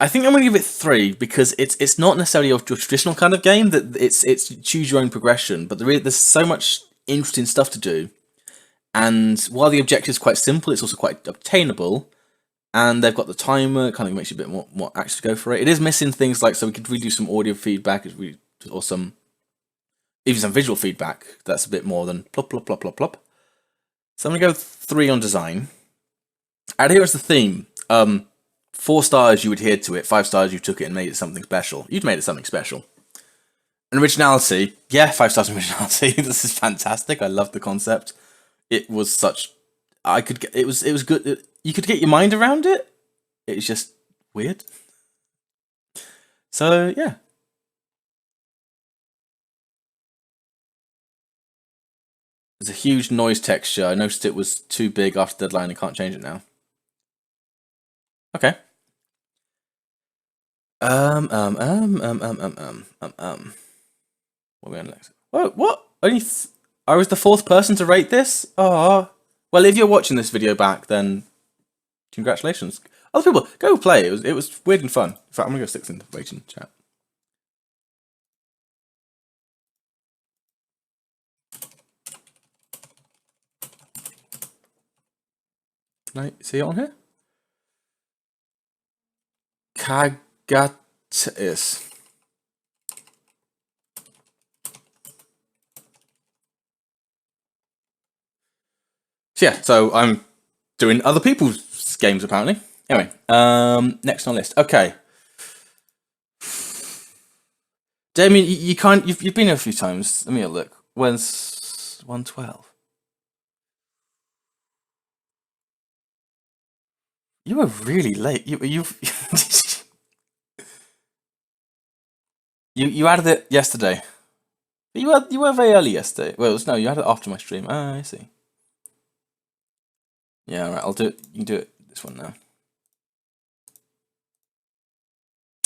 I think I'm going to give it 3 because it's not necessarily your traditional kind of game. That it's choose your own progression, but there's so much interesting stuff to do. And while the objective is quite simple, it's also quite obtainable. And they've got the timer, kind of makes you a bit more actually go for it. It is missing things like, so we could redo some audio feedback, or even some visual feedback. That's a bit more than plop, plop, plop, plop, plop. So I'm going to go 3 on design. And here's the theme. 4 stars, you adhered to it. 5 stars, you took it and made it something special. You'd made it something special. And originality, yeah, 5 stars on originality. This is fantastic. I love the concept. It was such. It was good. You could get your mind around it. It's just weird. So yeah. There's a huge noise texture. I noticed it was too big after deadline. I can't change it now. Okay. What are we on next? What? Only I was the 4th person to rate this? Oh. Well, if you're watching this video back, then congratulations. Other people, go play. It was weird and fun. In fact, I'm gonna go stick in the waiting chat. Can I see it on here? Kagatis. So yeah, so I'm doing other people's games apparently. Anyway, next on the list. Okay. Damien, you've been here a few times. Let me have a look. When's 112? You were really late. You've you added it yesterday. You were very early yesterday. Well, no, you had it after my stream. Ah, I see. Yeah, all right. I'll do it. You can do it this one now.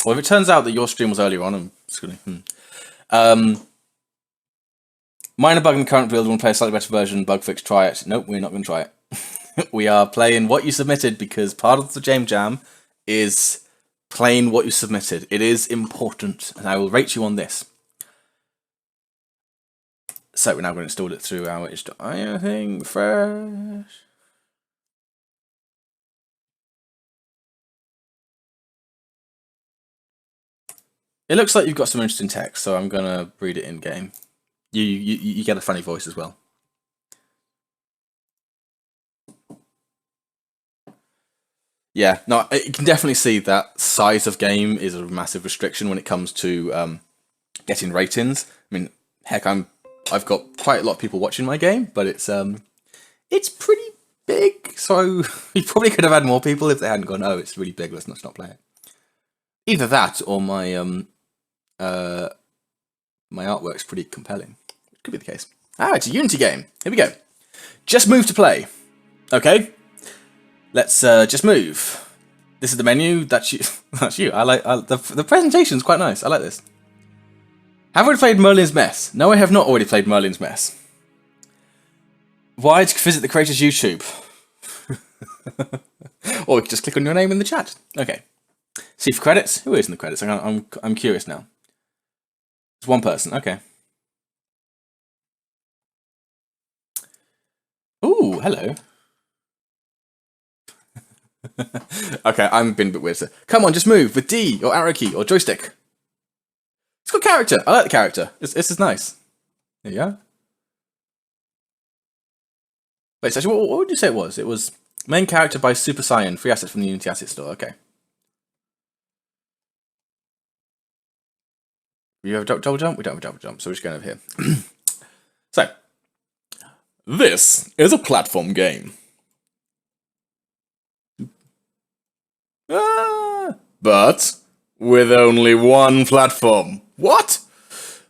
Well, if it turns out that your stream was earlier on, I'm just gonna. Minor bug in the current build. Want to play a slightly better version? Bug fix. Try it. Nope, we're not going to try it. We are playing what you submitted because part of the Jam Jam is playing what you submitted. It is important, and I will rate you on this. So we're now going to install it through our itch.io thing fresh. It looks like you've got some interesting text, so I'm going to read it in game. You get a funny voice as well. Yeah, no, you can definitely see that size of game is a massive restriction when it comes to getting ratings. I mean, heck, I've got quite a lot of people watching my game, but it's pretty big. So you probably could have had more people if they hadn't gone, oh, it's really big, let's not play it. Either that or my my artwork's pretty compelling. It could be the case. Ah, it's a Unity game. Here we go. Just move to play. Okay. Let's just move. This is the menu. That's you. That's you. The presentation's quite nice. I like this. Have I already played Merlin's Mess? No, I have not already played Merlin's Mess. Why visit the creator's YouTube? Or you can just click on your name in the chat. Okay. See for credits. Who is in the credits? I'm curious now. It's one person. Okay. Ooh, hello. Okay, I'm being a bit weird. So come on, just move with D or arrow key or joystick. It's got character. I like the character. This is nice. There you go. Wait, so actually, what would you say it was? It was main character by Super Saiyan, free asset from the Unity Asset Store. Okay. You have a double jump? We don't have a double jump, so we're just going over here. So, this is a platform game. But with only one platform. What?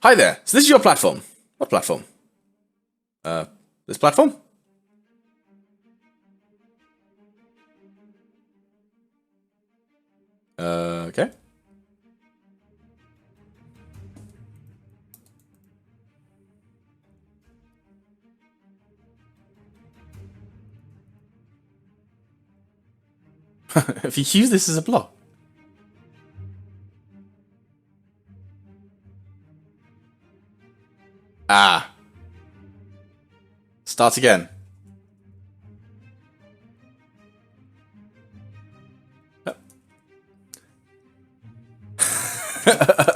Hi there. So this is your platform. What platform? This platform? Okay. If you use this as a block. Ah. Start again.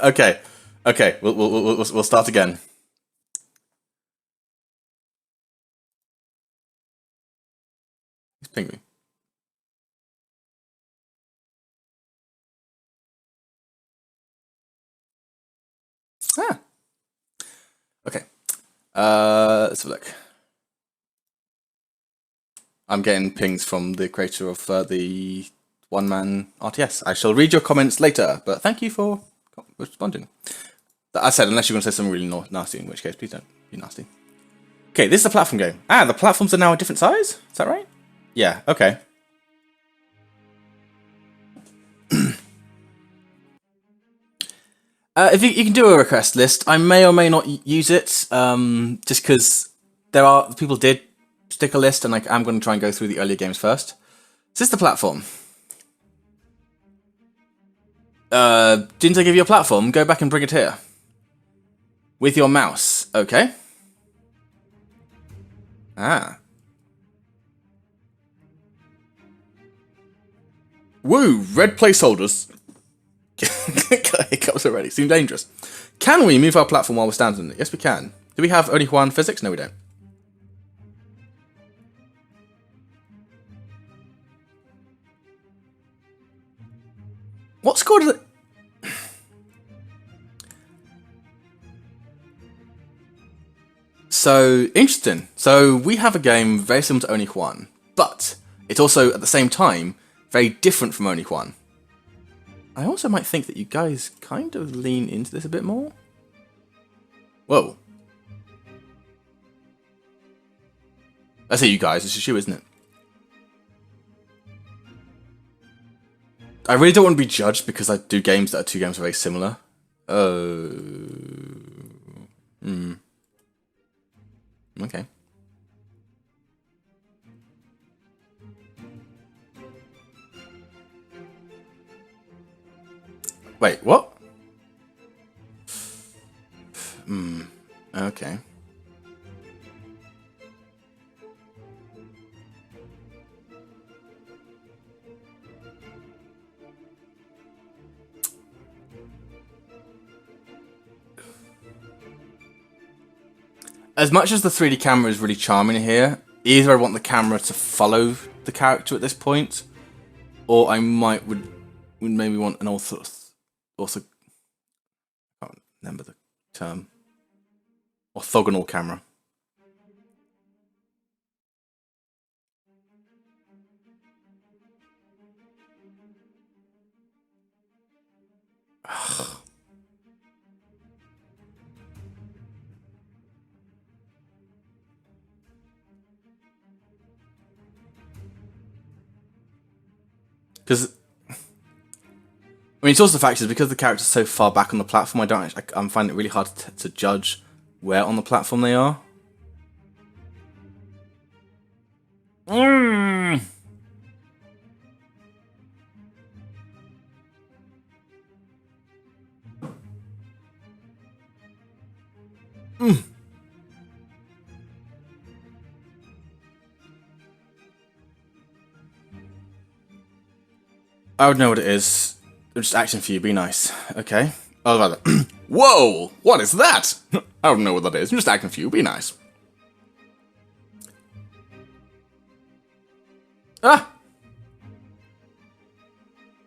Okay. Okay. We'll start again. He's pinging me. Ah. Okay. Let's have a look. I'm getting pings from the creator of the one-man RTS. I shall read your comments later, but thank you for responding. I said, unless you're going to say something really nasty, in which case, please don't be nasty. Okay, this is a platform game. Ah, the platforms are now a different size? Is that right? Yeah, okay. If you can do a request list, I may or may not use it, just because people did stick a list, and I'm going to try and go through the earlier games first. Is this the platform? Didn't I give you a platform? Go back and bring it here. With your mouse. Okay. Ah. Woo! Red placeholders. Hiccups already. Seem dangerous. Can we move our platform while we're standing on it? Yes, we can. Do we have only one physics? No, we don't. What score did it? So, interesting. So, we have a game very similar to Only Juan, but it's also, at the same time, very different from only one. I also might think that you guys kind of lean into this a bit more. Whoa. I say you guys, it's just you, isn't it? I really don't want to be judged because I do games that are two games very similar. Okay. Wait, what? Okay. As much as the 3D camera is really charming here, either I want the camera to follow the character at this point, or I would maybe want an also I can't remember the term. Orthogonal camera. Because I mean, it's also the fact is because the character's so far back on the platform, I'm finding it really hard to judge where on the platform they are. I would know what it is. Just action for you, be nice. Okay. Oh, rather. Whoa! What is that? I don't know what that is. I'm just acting for you, be nice. Ah!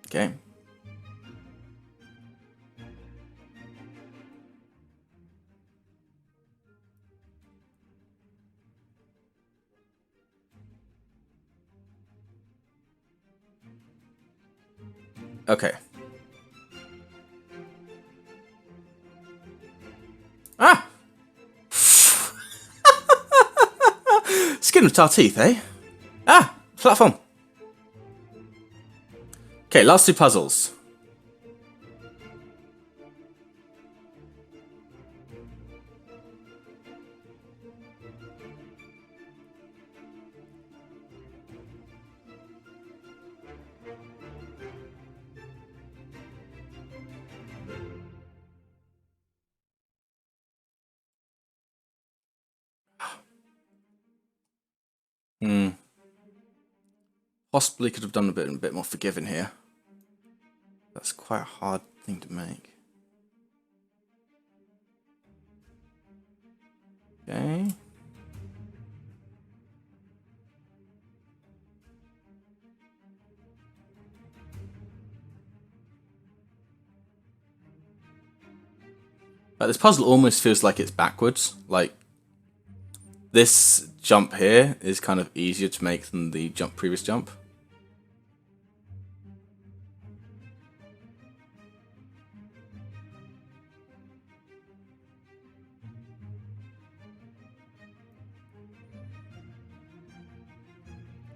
Okay. Okay. Ah! Skin with tar teeth, eh? Ah! Platform. Okay, last two puzzles. Possibly could have done a bit more forgiving here. That's quite a hard thing to make. Okay. This puzzle almost feels like it's backwards. Like, this jump here is kind of easier to make than the previous jump.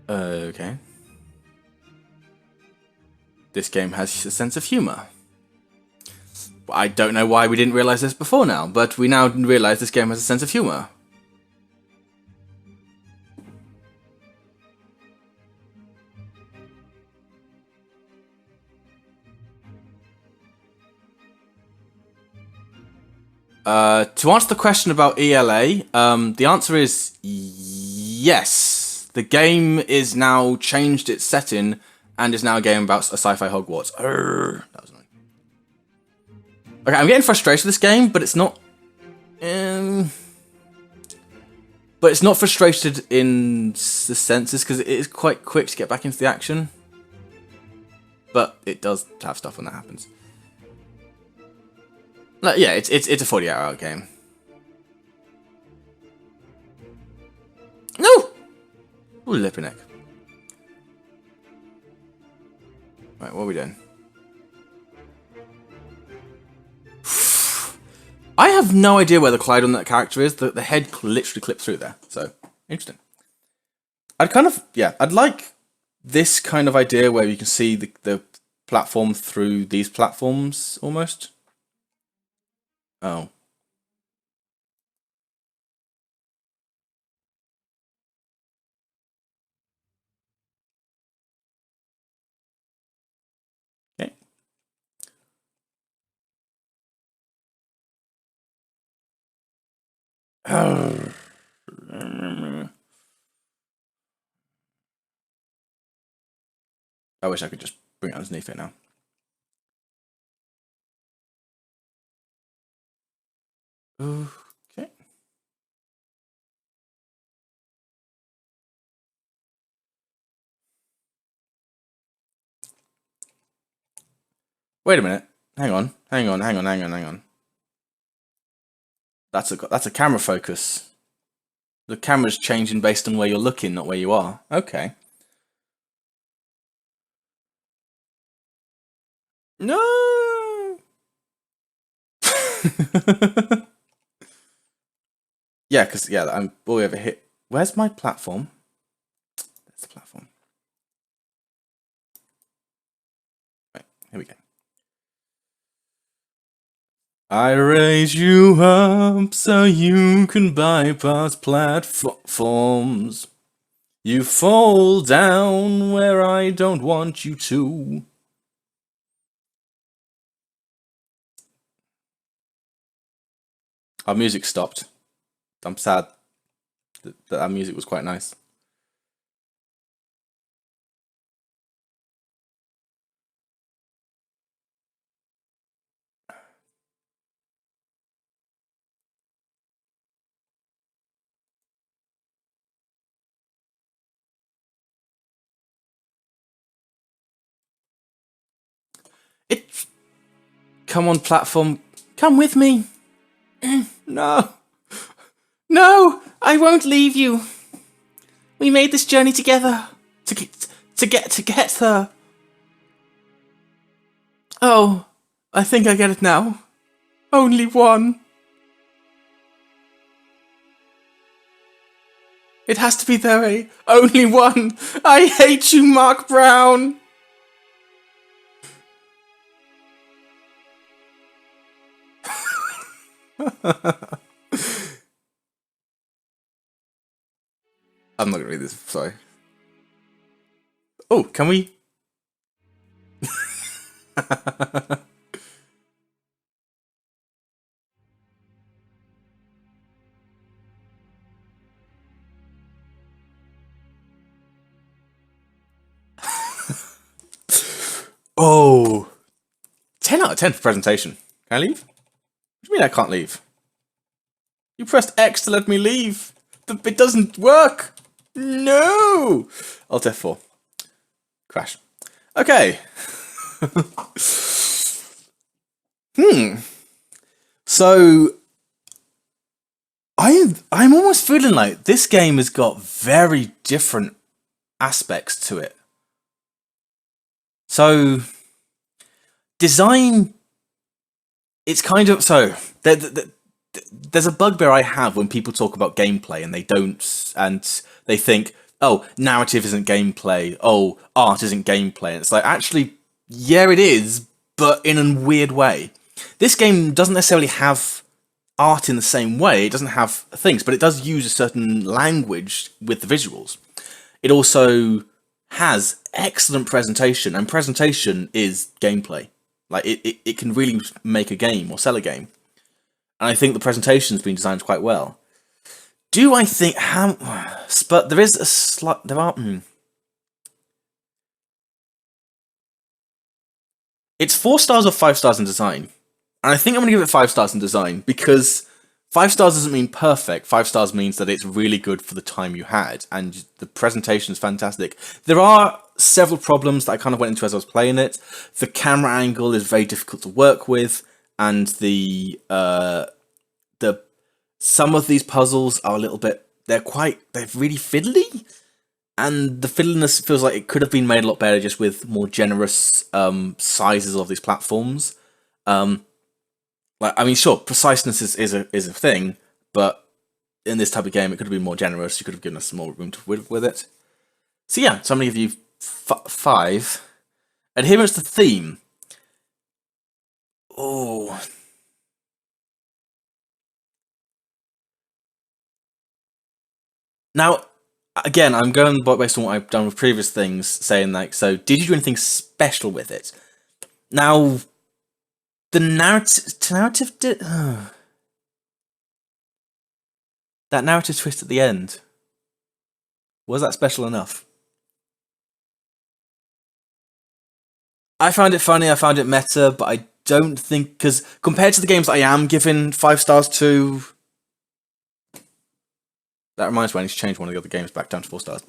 Okay. This game has a sense of humor. I don't know why we didn't realize this before now, but we now realize this game has a sense of humor. To answer the question about ELA, the answer is yes. The game is now changed its setting and is now a game about a sci-fi Hogwarts. That was annoying. Okay, I'm getting frustrated with this game, but it's not. But it's not frustrated in the senses because it is quite quick to get back into the action. But it does have stuff when that happens. Like, yeah, it's a 40-hour game. No! Ooh, lippy neck. Right, what are we doing? I have no idea where the Clyde on that character is. The head literally clipped through there. So, interesting. I'd like this kind of idea where you can see the platform through these platforms, almost. Oh. Okay. I wish I could just bring it underneath it now. Okay. Wait a minute. Hang on. That's a camera focus. The camera's changing based on where you're looking, not where you are. Okay. No. Yeah, because I'm all the way over here. Where's my platform? That's the platform. Right, here we go. I raise you up so you can bypass platforms. You fall down where I don't want you to. Our music stopped. I'm sad that our music was quite nice. Come on, platform. Come with me. No. No, I won't leave you. We made this journey together. To get her. Oh, I think I get it now. Only one. It has to be there, eh? Only one. I hate you, Mark Brown. I'm not gonna read this, sorry. Oh, can we? Oh. 10 out of 10 for presentation. Can I leave? What do you mean I can't leave? You pressed X to let me leave. It doesn't work. No. Alt F4. Crash. Okay. So I'm almost feeling like this game has got very different aspects to it. So design, it's kind of there's a bugbear I have when people talk about gameplay and they think, oh, narrative isn't gameplay, oh, art isn't gameplay. And it's like, actually, yeah, it is, but in a weird way. This game doesn't necessarily have art in the same way, it doesn't have things, but it does use a certain language with the visuals. It also has excellent presentation, and presentation is gameplay. Like, it can really make a game or sell a game. And I think the presentation's been designed quite well. Do I think but there is a slight, it's 4 stars or 5 stars in design. And I think I'm going to give it 5 stars in design, because 5 stars doesn't mean perfect. 5 stars means that it's really good for the time you had, and the presentation is fantastic. There are several problems that I kind of went into as I was playing it. The camera angle is very difficult to work with, and some of these puzzles are a little bit, they're really fiddly. and the fiddliness feels like it could have been made a lot better just with more generous sizes of these platforms. Like, I mean, sure, preciseness is a thing, but in this type of game, it could have been more generous. You could have given us more room to with it. So yeah, so I'm gonna give you 5. Adherence to theme. Oh. Now, again, I'm going based on what I've done with previous things, saying like, so did you do anything special with it? Now, the narrative did. That narrative twist at the end, was that special enough? I found it funny, I found it meta, but I don't think, because compared to the games I am giving 5 stars to, that reminds me, I need to change one of the other games back down to 4 stars.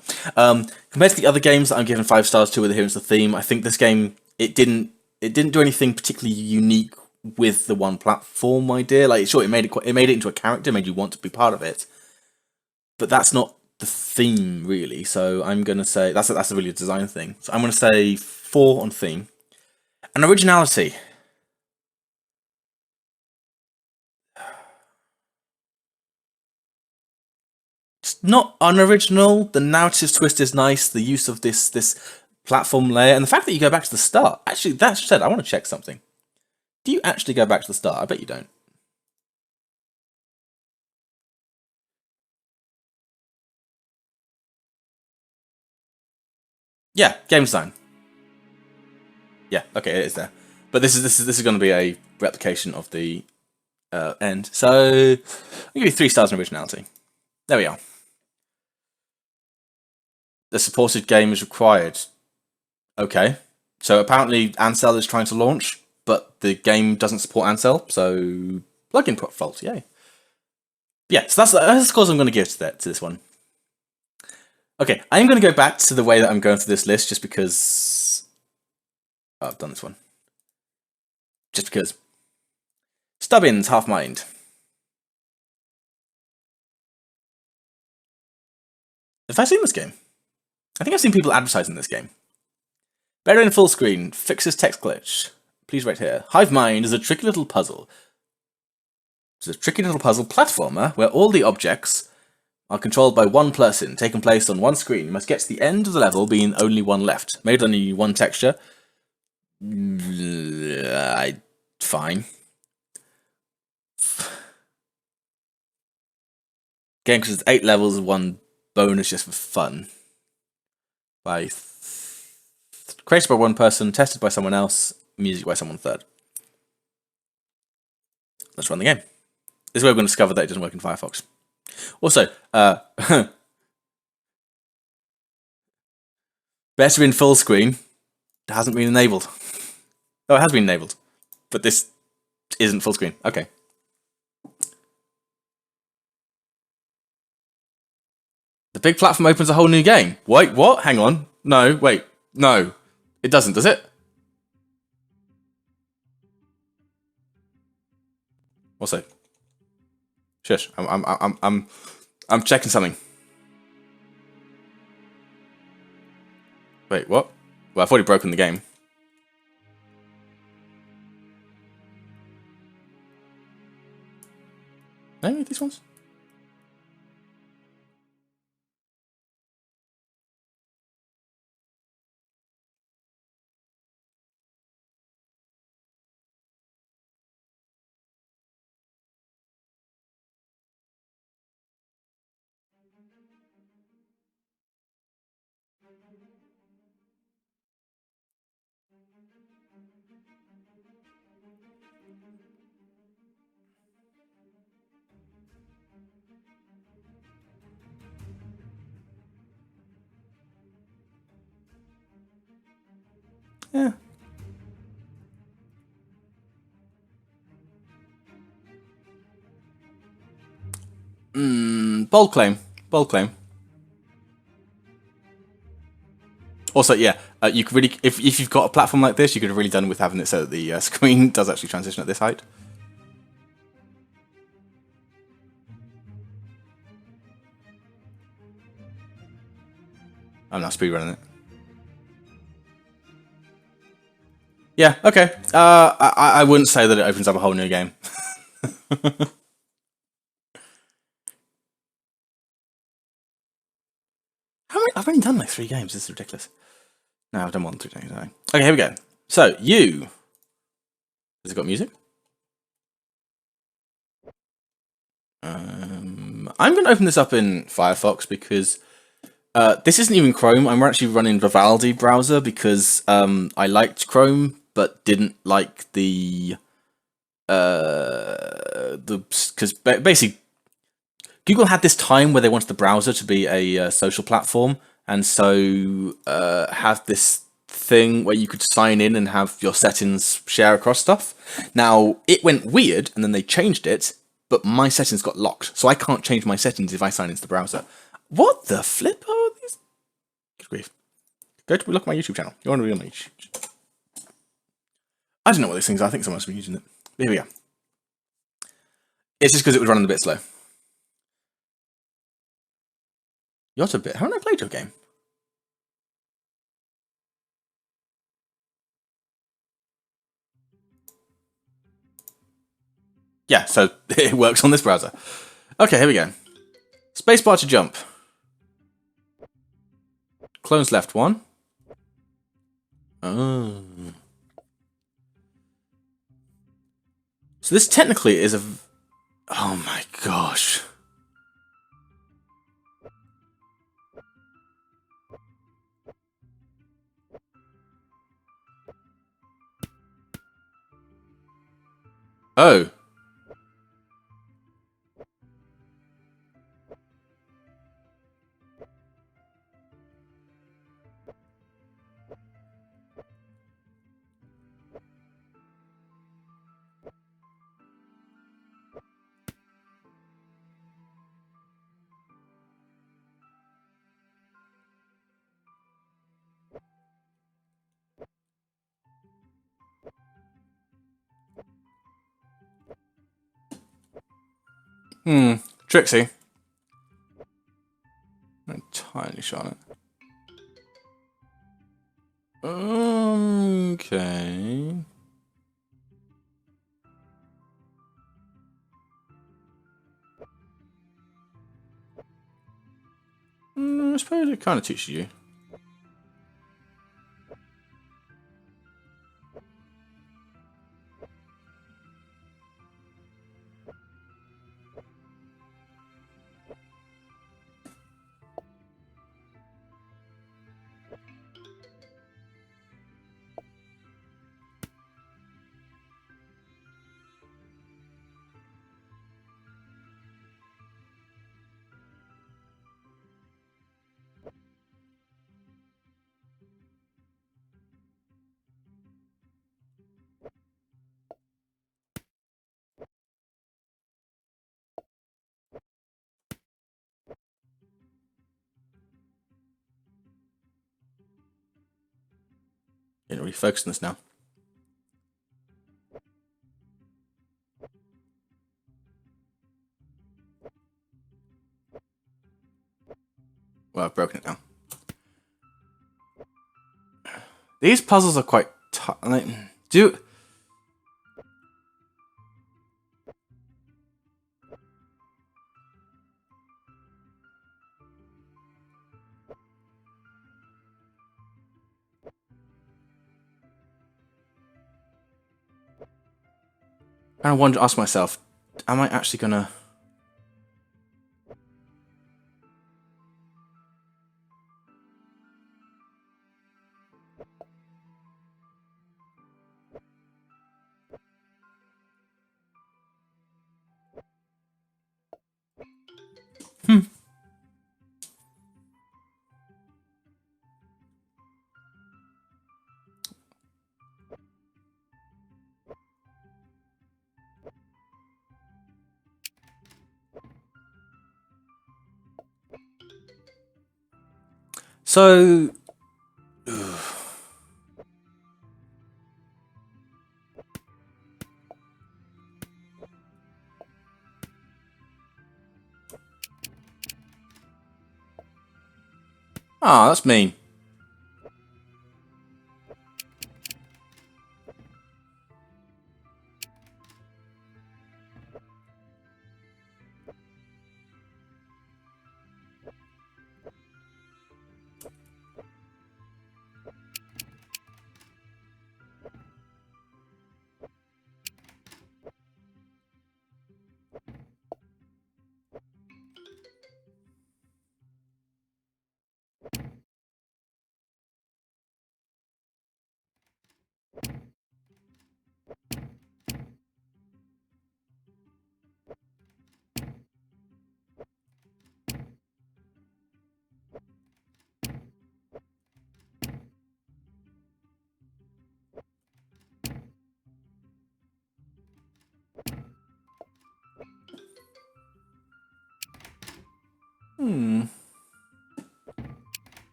Compared to the other games that I'm giving 5 stars to with Adherence to Theme, I think this game, it didn't do anything particularly unique with the one platform idea. Like, sure, it made it into a character, made you want to be part of it, but that's not the theme really. So I'm gonna say that's a really design thing. So I'm gonna say 4 on theme. And originality. It's not unoriginal. The narrative twist is nice. The use of this platform layer, and the fact that you go back to the start. Actually, that said, I want to check something. Do you actually go back to the start? I bet you don't. Yeah, game design. Yeah, okay, it is there. But this is going to be a replication of the end. So I'll give you 3 stars in originality. There we are. The supported game is required. Okay. So apparently Ansel is trying to launch, but the game doesn't support Ansel, so plugin fault, yay. Yeah, so that's the scores I'm going to give to this one. Okay, I'm going to go back to the way that I'm going through this list just because I've done this one. Just because. Stubbins, Half Mind. Have I seen this game? I think I've seen people advertising this game. Better in full screen, fixes text glitch. Please write here. Hive Mind is a tricky little puzzle. It's a tricky little puzzle platformer where all the objects are controlled by one person, taking place on one screen. You must get to the end of the level, being only one left. Made only one texture. Fine. Game because it's 8 levels and 1 bonus just for fun. Created by one person, tested by someone else, music by someone third. Let's run the game. This is where we're going to discover that it doesn't work in Firefox. Also, better in full screen. It hasn't been enabled. Oh, it has been enabled. But this isn't full screen. Okay. The big platform opens a whole new game. Wait, what? Hang on. No, wait. No. It doesn't, does it? Also, shush. I'm checking something. Wait, what? Well, I've already broken the game. Any of these ones? Yeah. Bold claim. Bold claim. Also, yeah, you could really, if you've got a platform like this, you could have really done with having it so that the screen does actually transition at this height. I'm not speedrunning it. Yeah, okay. I wouldn't say that it opens up a whole new game. I've only done like 3 games. This is ridiculous. No, I've done more than 3 games. Okay, here we go. So, you. Has it got music? I'm going to open this up in Firefox because this isn't even Chrome. I'm actually running Vivaldi browser because I liked Chrome but didn't like because basically Google had this time where they wanted the browser to be a social platform, and so have this thing where you could sign in and have your settings share across stuff. Now, it went weird, and then they changed it, but my settings got locked, so I can't change my settings if I sign into the browser. What the flip are these? Good grief. Go to look at my YouTube channel. You want to be on my YouTube. I don't know what these things are. I think someone's been using it. Here we go. It's just because it was running a bit slow. You're a bit. Haven't I played your game? Yeah, so it works on this browser. Okay, here we go. Spacebar to jump. Clones left 1. Oh. So this technically is a... Oh my gosh. Oh. Trixie. I'm entirely sure on it. Okay. I suppose it kind of teaches you. Getting really focused on this now. Well, I've broken it now. These puzzles are quite tough. Like, do... I want to ask myself, am I actually gonna... So... Ah, that's mean.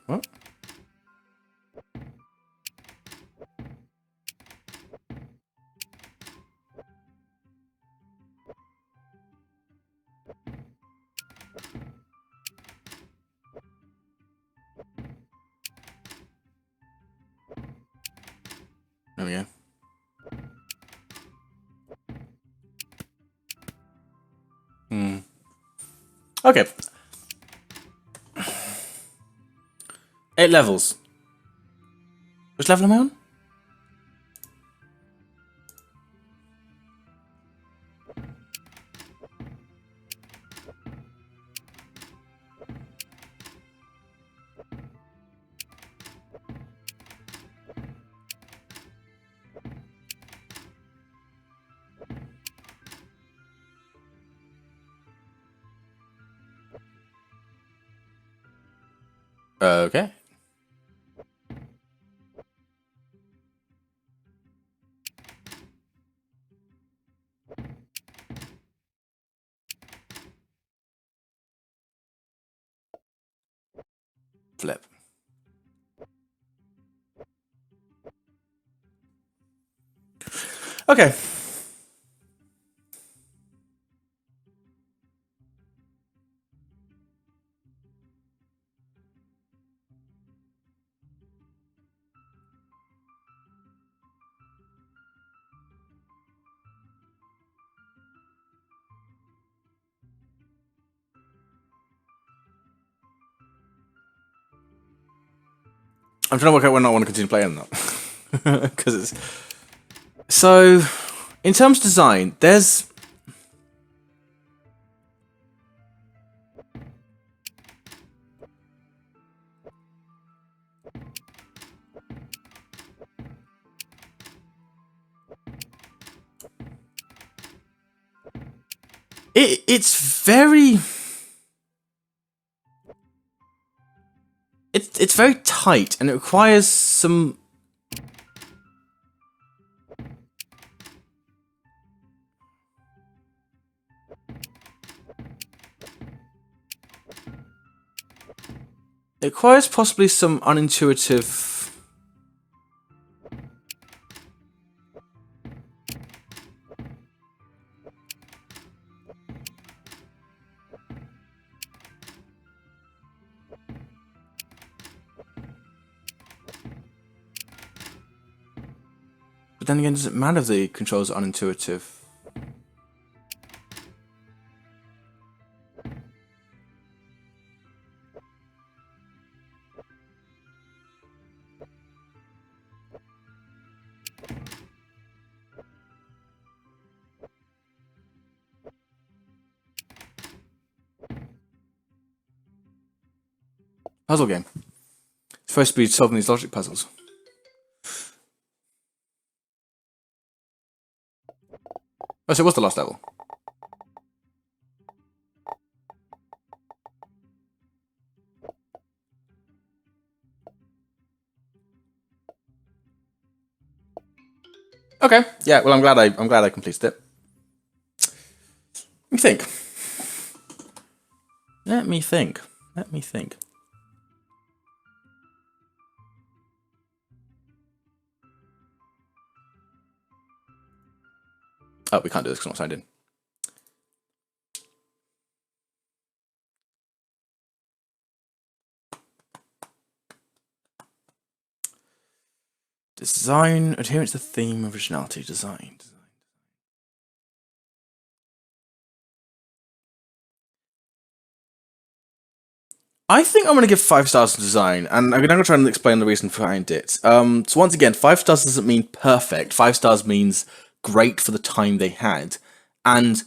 What? There we go. Okay. 8 levels. Which level am I on? Okay. Flip. Okay. I'm trying to work out when I want to continue playing that. Because it's... So, in terms of design, there's... It's very... It's very tight, and it requires some... It requires possibly some unintuitive... But then again, does it matter if the controls are unintuitive? Puzzle game. It's supposed to be solving these logic puzzles. Oh, so it was the last level. Okay. Yeah. Well, I'm glad I completed it. Let me think. Let me think. Let me think. Oh, we can't do this because I'm not signed in. Design, adherence to theme, originality, design. I think I'm going to give 5 stars to design, and I'm going to try and explain the reason behind it. So once again, 5 stars doesn't mean perfect. 5 stars means great for the time they had. And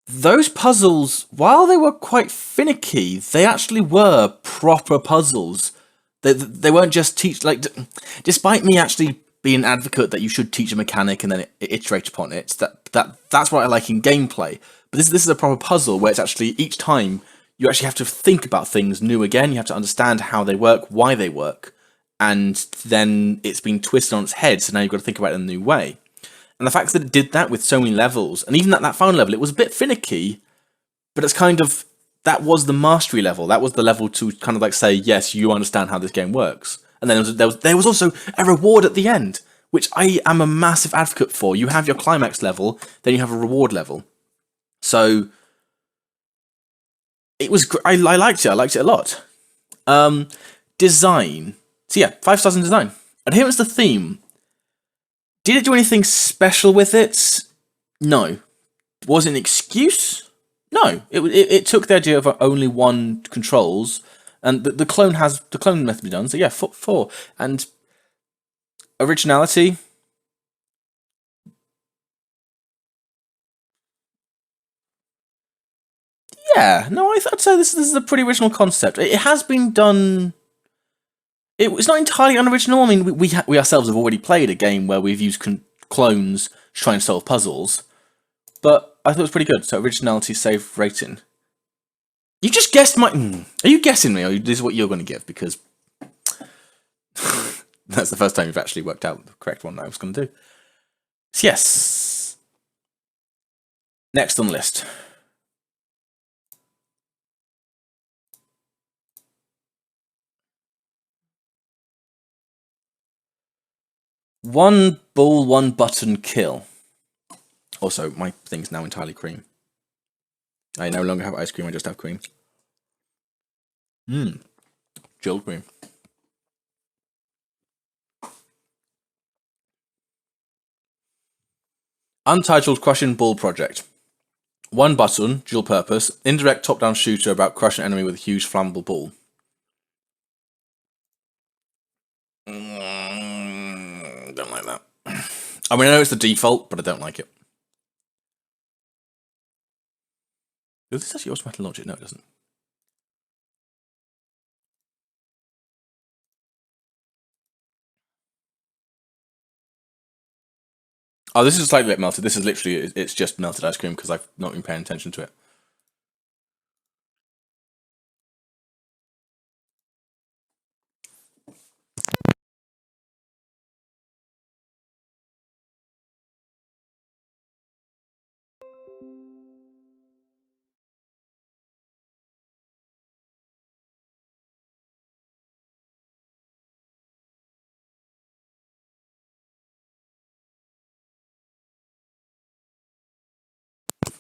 those puzzles, while they were quite finicky, they actually were proper puzzles. They weren't just despite me actually being an advocate that you should teach a mechanic and then iterate upon it. That's what I like in gameplay. But this is a proper puzzle where it's actually each time you actually have to think about things new again. You have to understand how they work, why they work, and then it's been twisted on its head. So now you've got to think about it in a new way. And the fact that it did that with so many levels, and even at that final level, it was a bit finicky, but it's kind of, that was the mastery level. That was the level to kind of like say, yes, you understand how this game works. And then there was also a reward at the end, which I am a massive advocate for. You have your climax level, then you have a reward level. So it was, I liked it. I liked it a lot. Design. So yeah, 5 stars in design. Adherence to theme. Did it do anything special with it? No. Was it an excuse? No. It took the idea of only one controls, and the clone method be done. So yeah, 4. And originality. Yeah, no, I'd say this is a pretty original concept. It has been done. It's not entirely unoriginal. I mean, we ourselves have already played a game where we've used clones to try and solve puzzles, but I thought it was pretty good. So originality, save rating. You just guessed my. Are you guessing me, or this is what you're going to give? Because that's the first time you've actually worked out the correct one that I was going to do. So yes. Next on the list. One ball, one button kill. Also, my thing's now entirely cream. I no longer have ice cream, I just have cream. Chilled cream. Untitled Crushing Ball Project. One button, dual purpose, indirect top-down shooter about crushing an enemy with a huge flammable ball. Don't like that. I mean, I know it's the default, but I don't like it. Does this actually automatically launch it? No, it doesn't. Oh, this is slightly melted. This is literally, it's just melted ice cream because I've not been paying attention to it.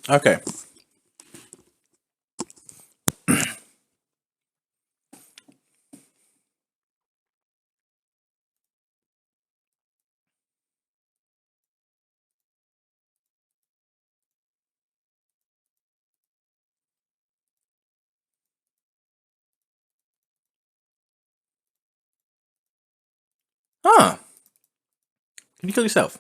Okay. Ah. Can you kill yourself?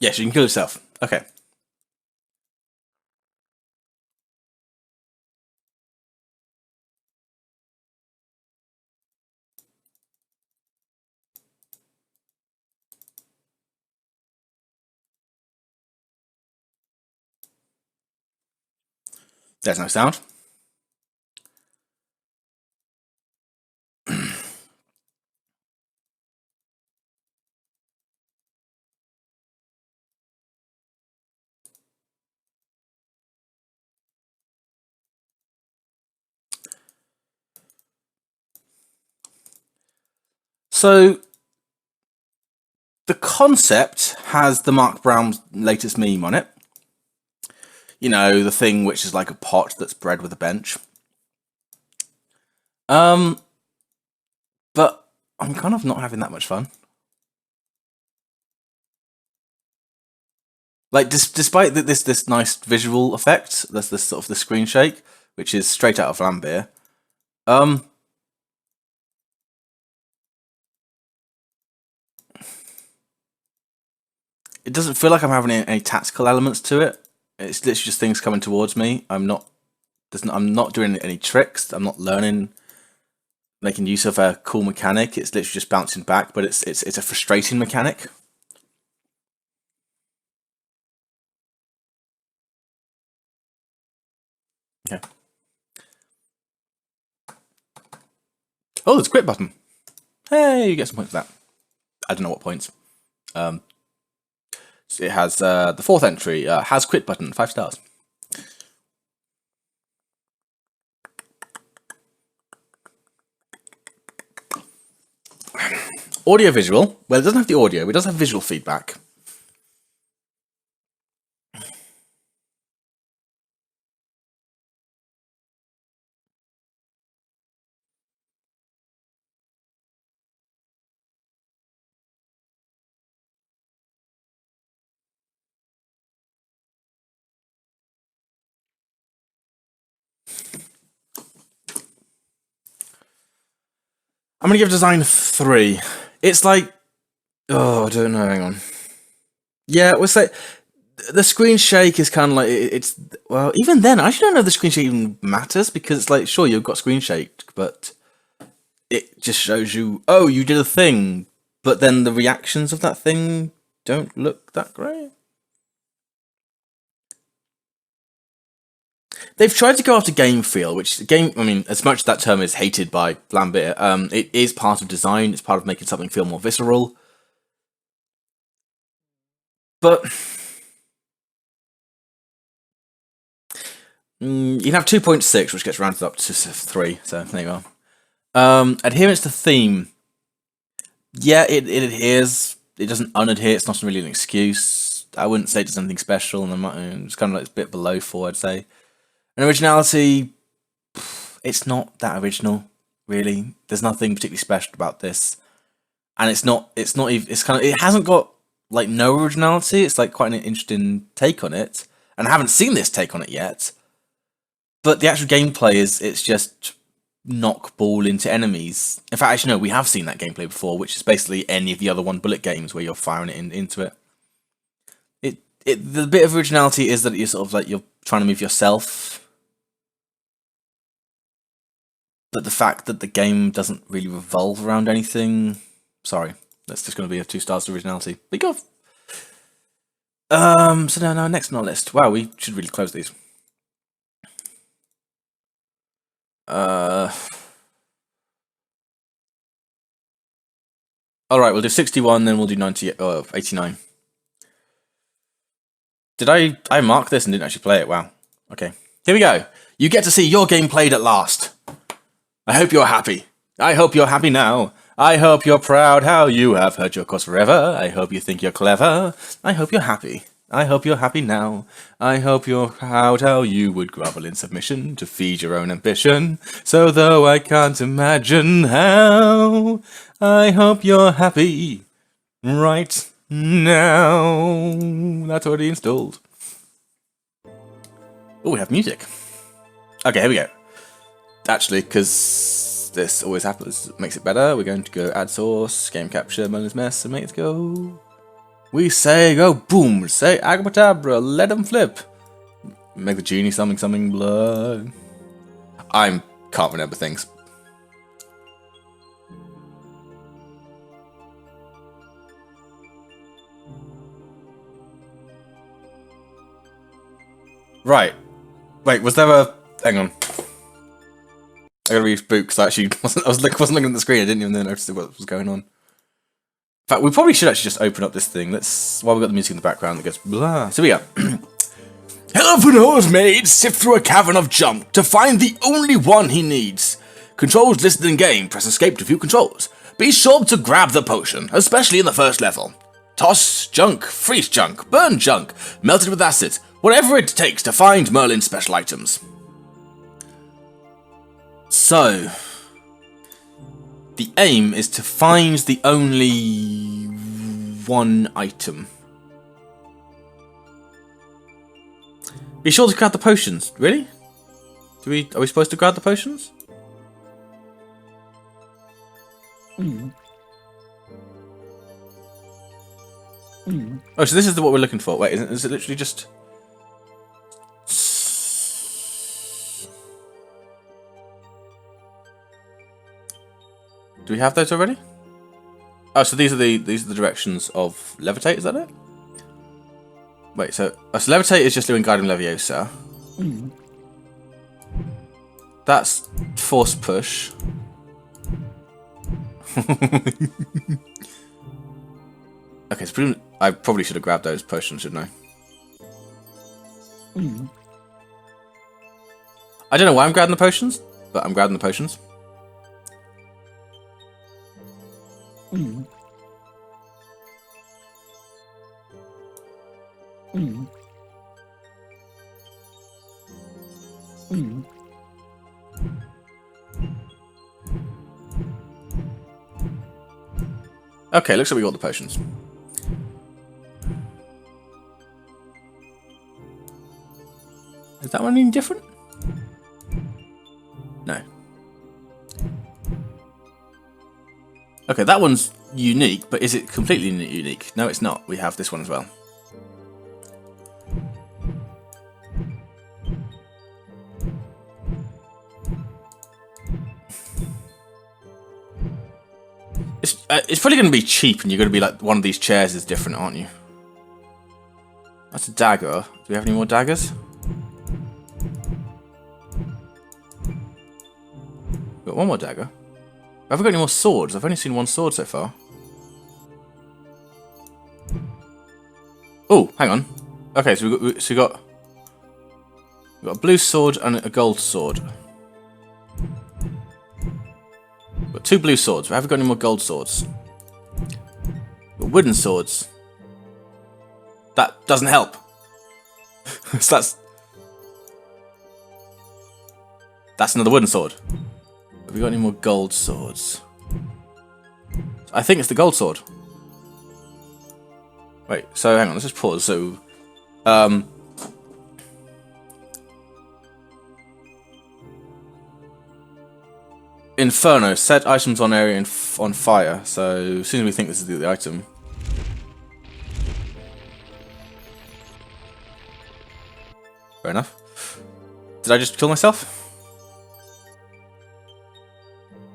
Yes, you can kill yourself. Okay. There's no sound. So, the concept has the Mark Brown's latest meme on it. You know, the thing which is like a pot that's bred with a bench. But I'm kind of not having that much fun. Like, despite this nice visual effect, there's this sort of the screen shake, which is straight out of Vlambeer. It doesn't feel like I'm having any tactical elements to it. It's literally just things coming towards me. I'm not doing any tricks. I'm not learning, making use of a cool mechanic. It's literally just bouncing back, but it's a frustrating mechanic. Yeah. Oh, there's a quit button. Hey, you get some points for that. I don't know what points. It has the fourth entry, has quit button, 5 stars. Audio visual. Well, it doesn't have the audio, it does have visual feedback. I'm gonna give design 3. It's like, oh, I don't know. Hang on. Yeah, we'll say the screen shake is kind of like it's. Well, even then, I actually don't know if the screen shake even matters because it's like, sure, you've got screen shake, but it just shows you, oh, you did a thing, but then the reactions of that thing don't look that great. They've tried to go after game feel, which I mean, as much as that term is hated by Lambert, it is part of design. It's part of making something feel more visceral. But you'd have 2.6, which gets rounded up to 3. So there you are. Adherence to theme. Yeah, it adheres. It doesn't unadhere. It's not really an excuse. I wouldn't say it's anything special, and it's kind of like it's a bit below 4, I'd say. And originality, it's not that original, really. There's nothing particularly special about this, and it's not even. It's kind of. It hasn't got like no originality. It's like quite an interesting take on it, and I haven't seen this take on it yet. But the actual gameplay it's just knock ball into enemies. In fact, actually, no, we have seen that gameplay before, which is basically any of the other one bullet games where you're firing it into it. The bit of originality is that you're sort of like you're trying to move yourself, but the fact that the game doesn't really revolve around anything. Sorry, that's just going to be a 2 stars to originality. But go. So no, next on our list. Wow, we should really close these. Alright, we'll do 61, then we'll do 89. Did I mark this and didn't actually play it? Wow. Okay. Here we go. You get to see your game played at last. I hope you're happy. I hope you're happy now. I hope you're proud how you have heard your cause forever. I hope you think you're clever. I hope you're happy. I hope you're happy now. I hope you're proud how you would grovel in submission to feed your own ambition. So though I can't imagine how, I hope you're happy right now. That's already installed. Oh, we have music. Okay, here we go. Actually, because this always happens, makes it better, we're going to go add source, game capture, Merlin's mess, and make it go. We say go boom, say abracadabra, let them flip. Make the genie something blur. I can't remember things. Right. Wait, was there a... Hang on. I gotta reboot because I actually wasn't looking at the screen. I didn't even notice what was going on. In fact, we probably should actually just open up this thing. Let's... While we've got the music in the background that goes blah. So we go. Hello, made sift through a cavern of junk to find the only one he needs. Controls listed in game. Press escape to view controls. Be sure to grab the potion, especially in the first level. Toss junk, freeze junk, burn junk, melt it with acid, whatever it takes to find Merlin's special items. So, the aim is to find the only one item. Be sure to grab the potions. Really? Are we supposed to grab the potions? Oh, so this is what we're looking for. Wait, is it literally just... Do we have those already? Oh, so these are the directions of levitate. Is that it? Wait, so levitate is just doing guiding leviosa. That's force push. Okay, so I probably should have grabbed those potions, shouldn't I? I don't know why I'm grabbing the potions, but I'm grabbing the potions. Okay, looks like we got the potions. Is that one any different? No. Okay, that one's unique, but is it completely unique? No, it's not. We have this one as well. It's probably going to be cheap, and you're going to be like, one of these chairs is different, aren't you? That's a dagger. Do we have any more daggers? Got one more dagger. Have we got any more swords? I've only seen one sword so far. Oh, hang on. Okay, so we got a blue sword and a gold sword. Got two blue swords. Have we got any more gold swords? Got wooden swords. That doesn't help. So that's another wooden sword. Have we got any more gold swords? I think it's the gold sword. Wait, so hang on, let's just pause. So, Inferno, set items on area on fire. So, as soon as we think this is the item. Fair enough. Did I just kill myself?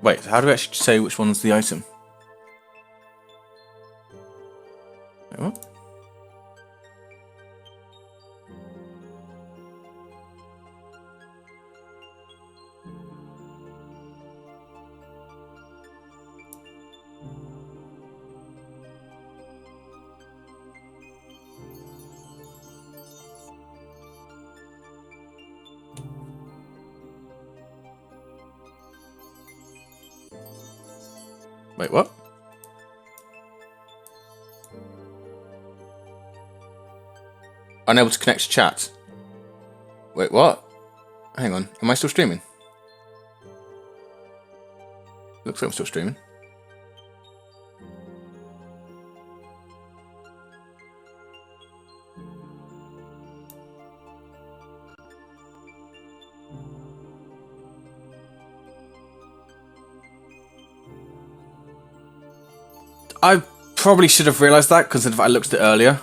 Wait, how do we actually say which one's the item? Wait, what? Wait, what? Unable to connect to chat. Wait, what? Hang on, am I still streaming? Looks like I'm still streaming. I probably should have realised that, because if I looked at it earlier.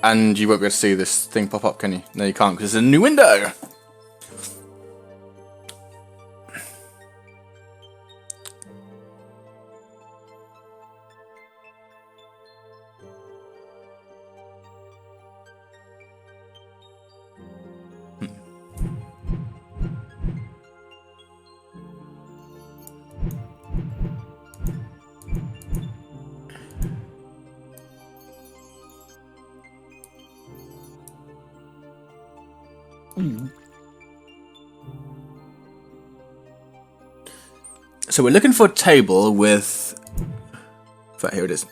And you won't be able to see this thing pop up, can you? No, you can't, because it's a new window! So we're looking for a table with... Here it is.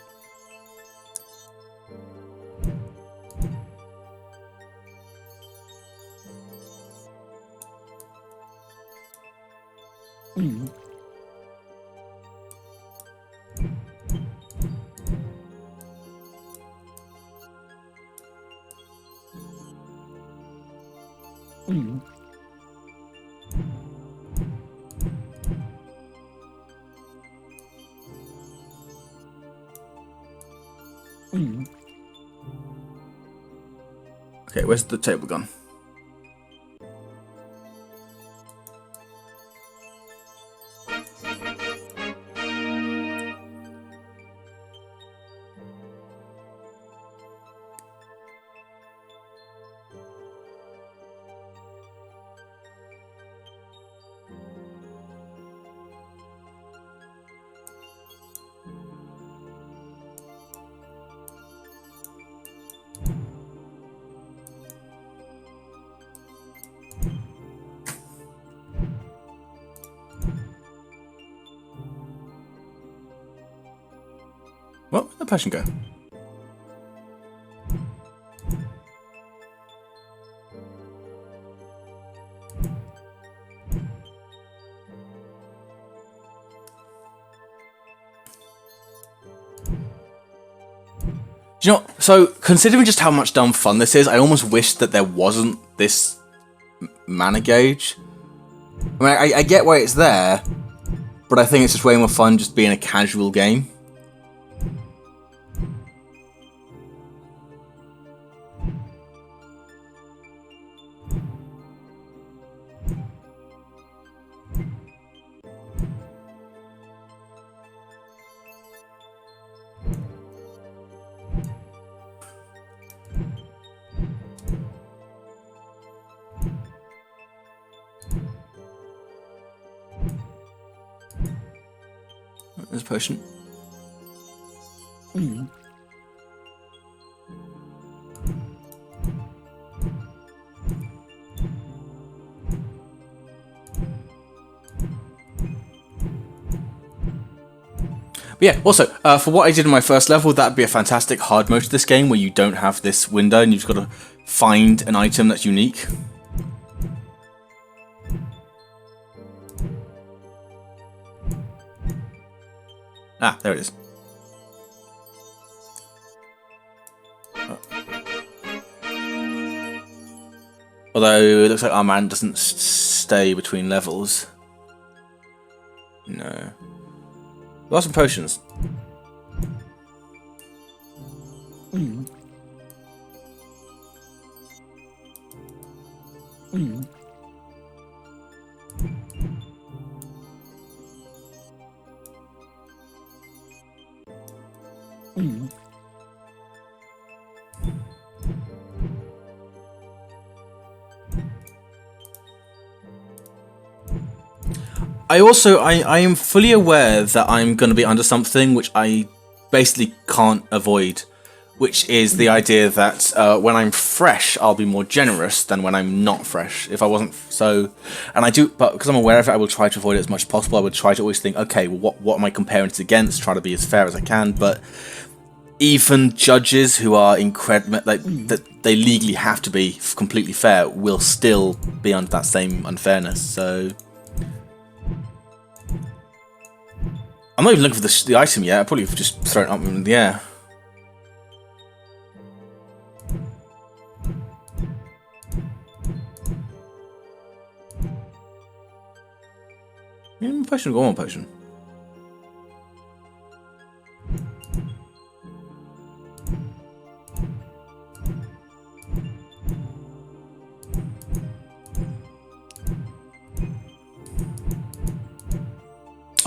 Okay, where's the table gone? Well, where'd the potion go? You know, so considering just how much dumb fun this is, I almost wish that there wasn't this mana gauge. I mean, I get why it's there, but I think it's just way more fun just being a casual game. There's a potion. But yeah, also, for what I did in my first level, that'd be a fantastic hard mode to this game where you don't have this window and you've just got to find an item that's unique. Ah, there it is. Although it looks like our man doesn't stay between levels. No. There are some potions. I am fully aware that I'm going to be under something which I basically can't avoid, which is the idea that when I'm fresh, I'll be more generous than when I'm not fresh. If I wasn't so, and I do, but because I'm aware of it, I will try to avoid it as much as possible. I would try to always think, okay, well, what am I comparing it against? Try to be as fair as I can, but even judges who are incredible, like that they legally have to be completely fair, will still be under that same unfairness. So I'm not even looking for the item yet. I probably have just thrown it up in the air. Potion, go on, potion.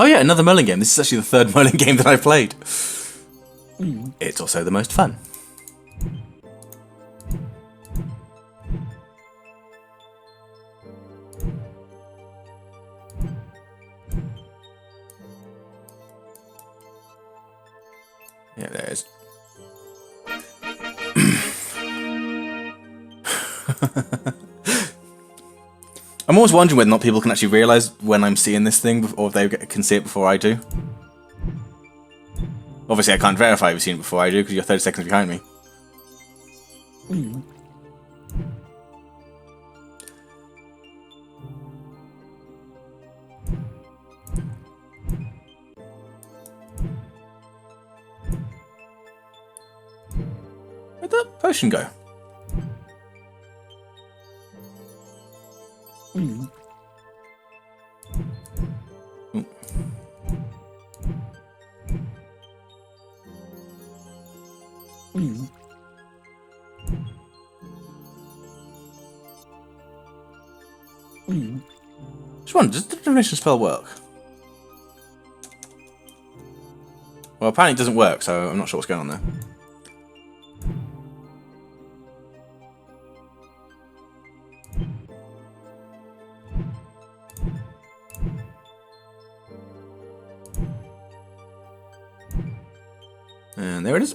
Oh yeah, another Merlin game. This is actually the third Merlin game that I've played. It's also the most fun. Yeah, there it is. I'm always wondering whether or not people can actually realise when I'm seeing this thing, or if they can see it before I do. Obviously, I can't verify if you've seen it before I do, because you're 30 seconds behind me. Where'd that potion go? Ooh. Just wonder, does the divination spell work? Well, apparently it doesn't work, so I'm not sure what's going on there. And there it is.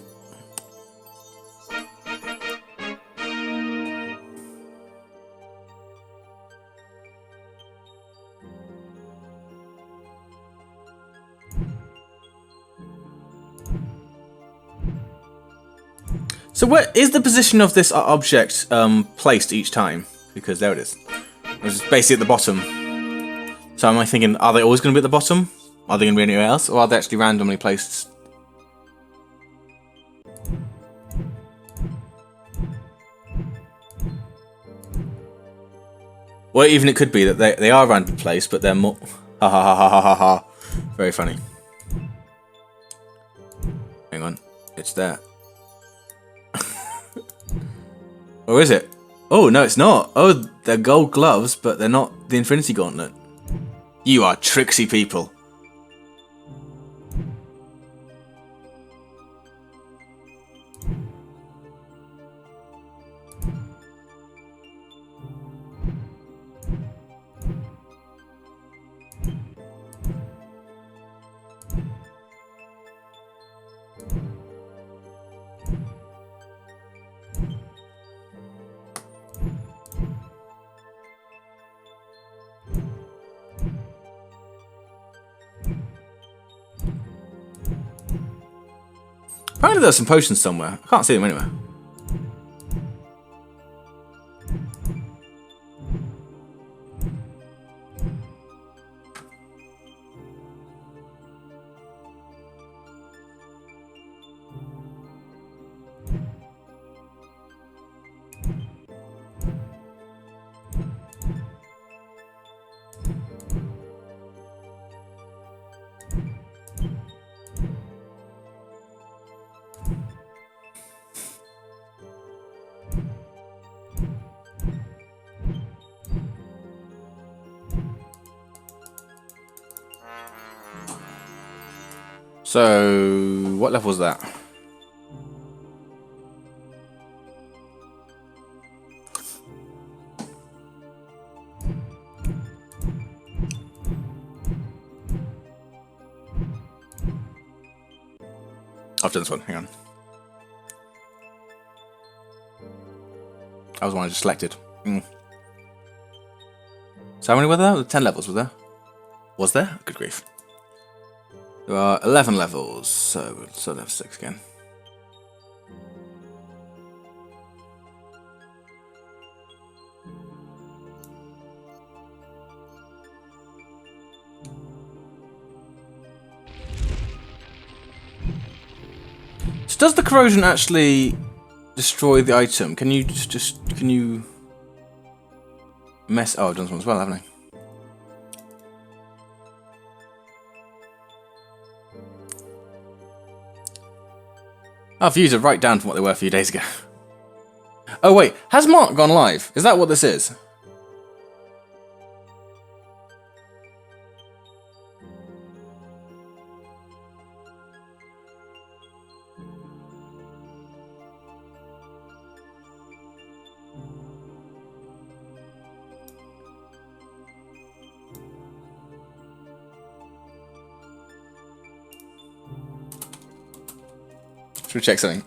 So where is the position of this object placed each time? Because there it is. It's basically at the bottom. So am I thinking, are they always going to be at the bottom? Are they going to be anywhere else? Or are they actually randomly placed? Well, even it could be that they are randomly placed, but they're more... Ha ha ha ha ha ha ha. Very funny. Hang on. It's there. Or is it? Oh, no, it's not. Oh, they're gold gloves, but they're not the Infinity Gauntlet. You are tricksy people. Apparently there's some potions somewhere. I can't see them anywhere. So, what level was that? I've done this one, hang on. That was one I just selected. So how many were there? 10 levels were there? Was there? Good grief. There are 11 levels, so level 6 again. So does the corrosion actually destroy the item? Can you can you mess? Oh, I've done this one as well, haven't I? Our views are right down from what they were a few days ago. Oh wait, has Mark gone live? Is that what this is? Should we check something?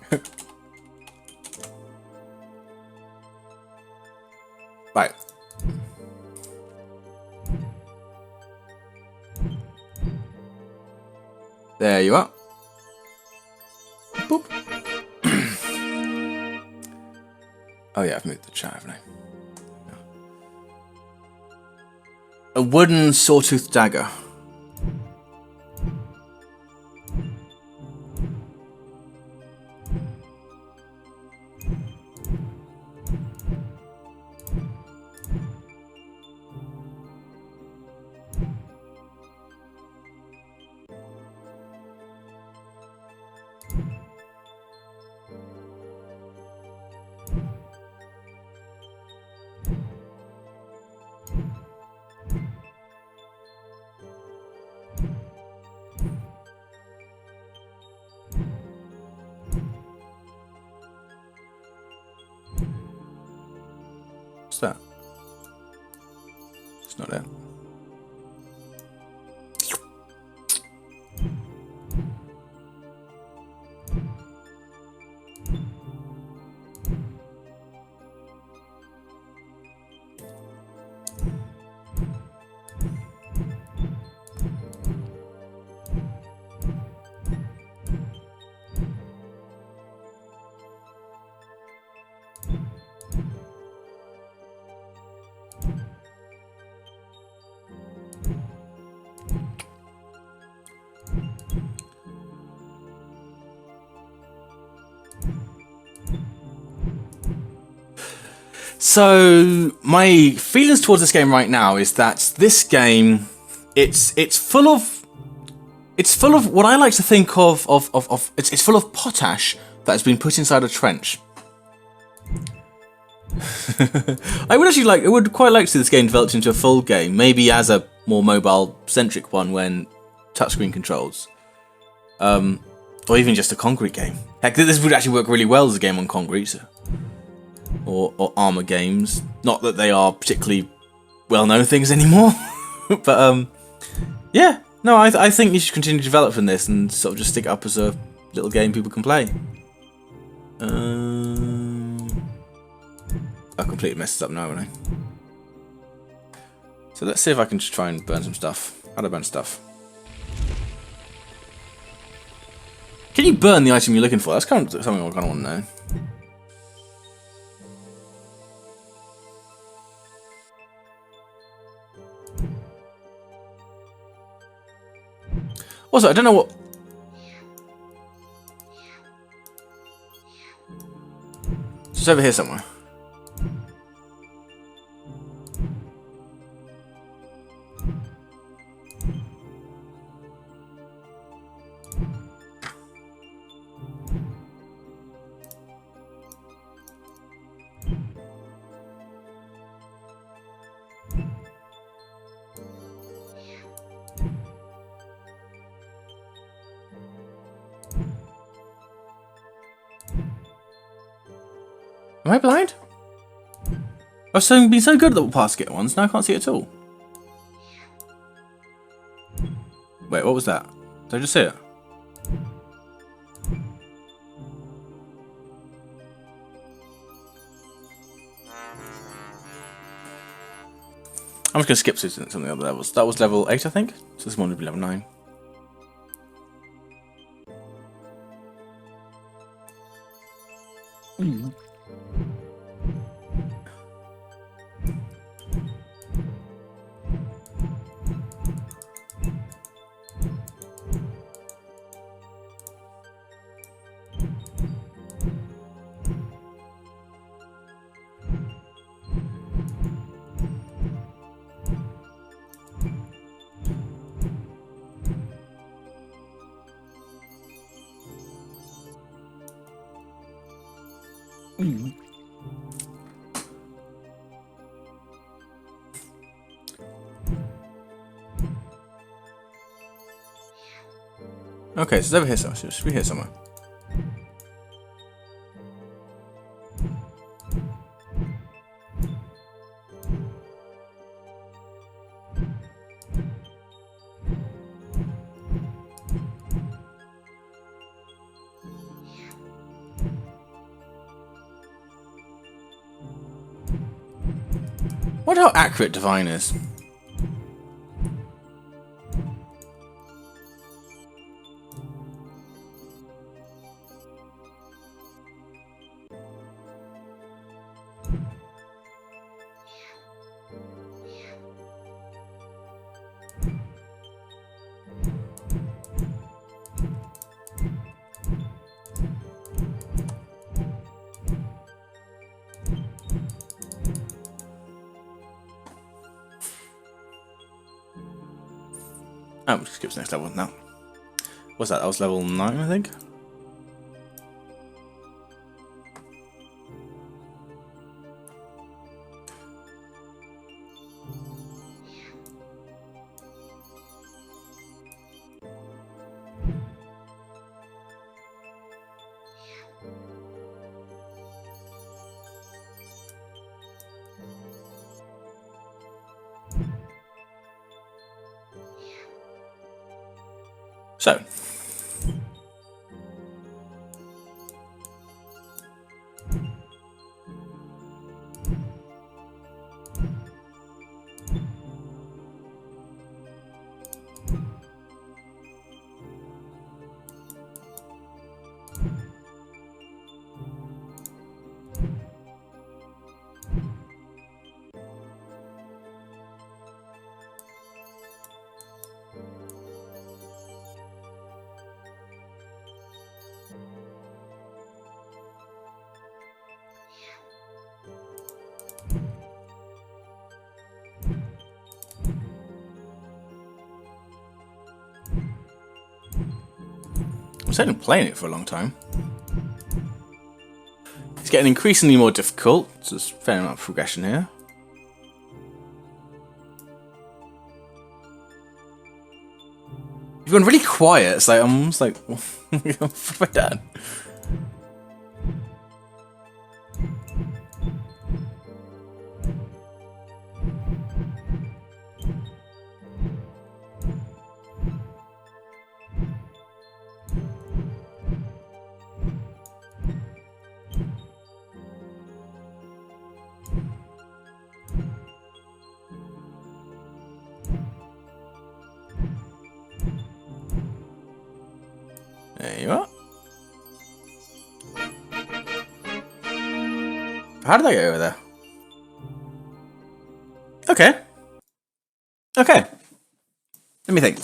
Right. There you are. Boop. Oh yeah, I've moved the chat, haven't I? No. A wooden sawtooth dagger. What's that? It's not it. So my feelings towards this game right now is that this game, it's full of what I like to think of it's full of potash that has been put inside a trench. I would quite like to see this game developed into a full game, maybe as a more mobile centric one when touchscreen controls, or even just a concrete game. Heck, this would actually work really well as a game on concrete. So. Or armor games. Not that they are particularly well-known things anymore, but yeah. No, I think you should continue developing this and sort of just stick it up as a little game people can play. I completely messed this up now, haven't I? So let's see if I can just try and burn some stuff. How do I burn stuff? Can you burn the item you're looking for? That's kind of something I kind of want to know. Also, I don't know what... It's over here somewhere. Am I blind? I've been so good at the past get ones, now I can't see it at all. Wait, what was that? Did I just see it? I'm just going to skip to some of the other levels. That was level 8, I think. So this one would be level 9. Okay, so it's over here somewhere. Should be here somewhere. Wonder how accurate Divine is. Oh, we'll skip to the next level now. What's that? That was level 9, I think. So, I'm certainly playing it for a long time. It's getting increasingly more difficult. So there's a fair amount of progression here. You've gone really quiet. It's like I'm almost like, what have I done? There you are. How did I get over there? Okay. Okay. Let me think.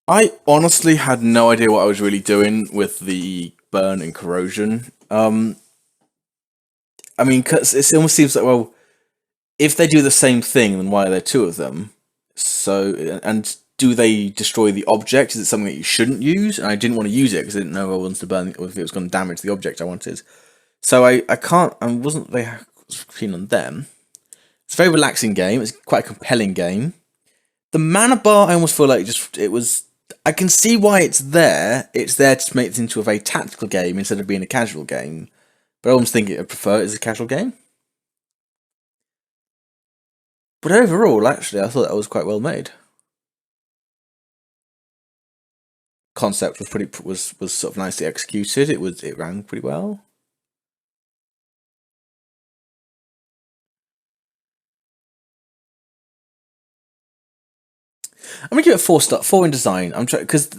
I honestly had no idea what I was really doing with the burn and corrosion. I mean, cause it almost seems like, well, if they do the same thing, then why are there two of them? So, and do they destroy the object? Is it something that you shouldn't use? And I didn't want to use it because I didn't know I wanted to burn, or if it was going to damage the object I wanted. So I wasn't very keen on them. It's a very relaxing game. It's quite a compelling game. The mana bar, I almost feel like I can see why it's there. It's there to make it into a very tactical game instead of being a casual game. But I almost think I'd prefer it as a casual game. But overall, actually, I thought that was quite well made. Concept was sort of nicely executed. It ran pretty well. I'm gonna give it 4 in design. I'm trying because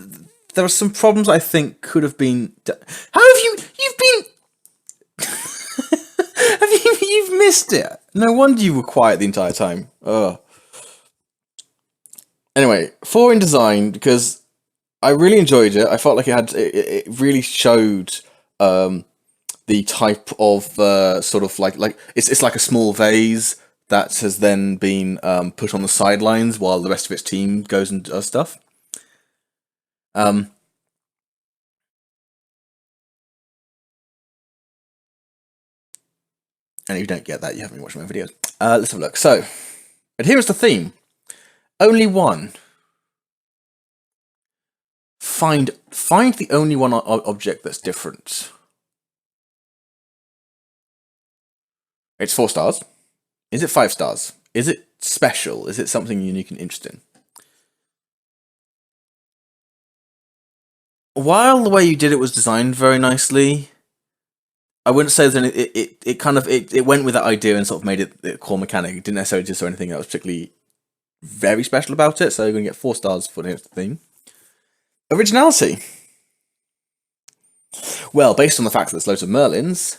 there are some problems I think could have been. How have you've been? You've missed it. No wonder you were quiet the entire time. Ugh. Anyway, 4 in design because I really enjoyed it. I felt like it really showed the type of sort of like it's like a small vase that has then been put on the sidelines while the rest of its team goes and does stuff. And if you don't get that, you haven't been watching my videos. Let's have a look. So, adherence to theme. Only one. Find the only one object that's different. It's 4 stars. Is it 5 stars? Is it special? Is it something unique and interesting? While the way you did it was designed very nicely, I wouldn't say that it went with that idea and sort of made it the core mechanic. It didn't necessarily do anything that was particularly very special about it, so you're going to get 4 stars for the theme. Originality. Well, based on the fact that there's loads of Merlins,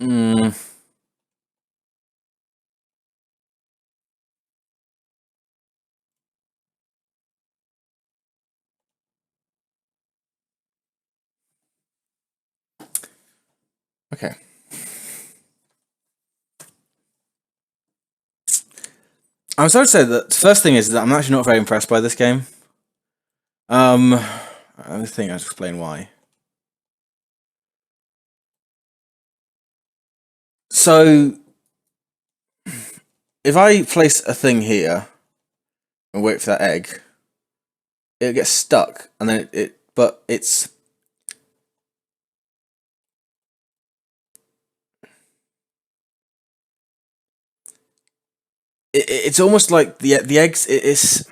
Mm, okay. I'm sorry to say that the first thing is that I'm actually not very impressed by this game. I think I'll explain why. So, if I place a thing here and wait for that egg, it gets stuck, and then but it's almost like the eggs. It's.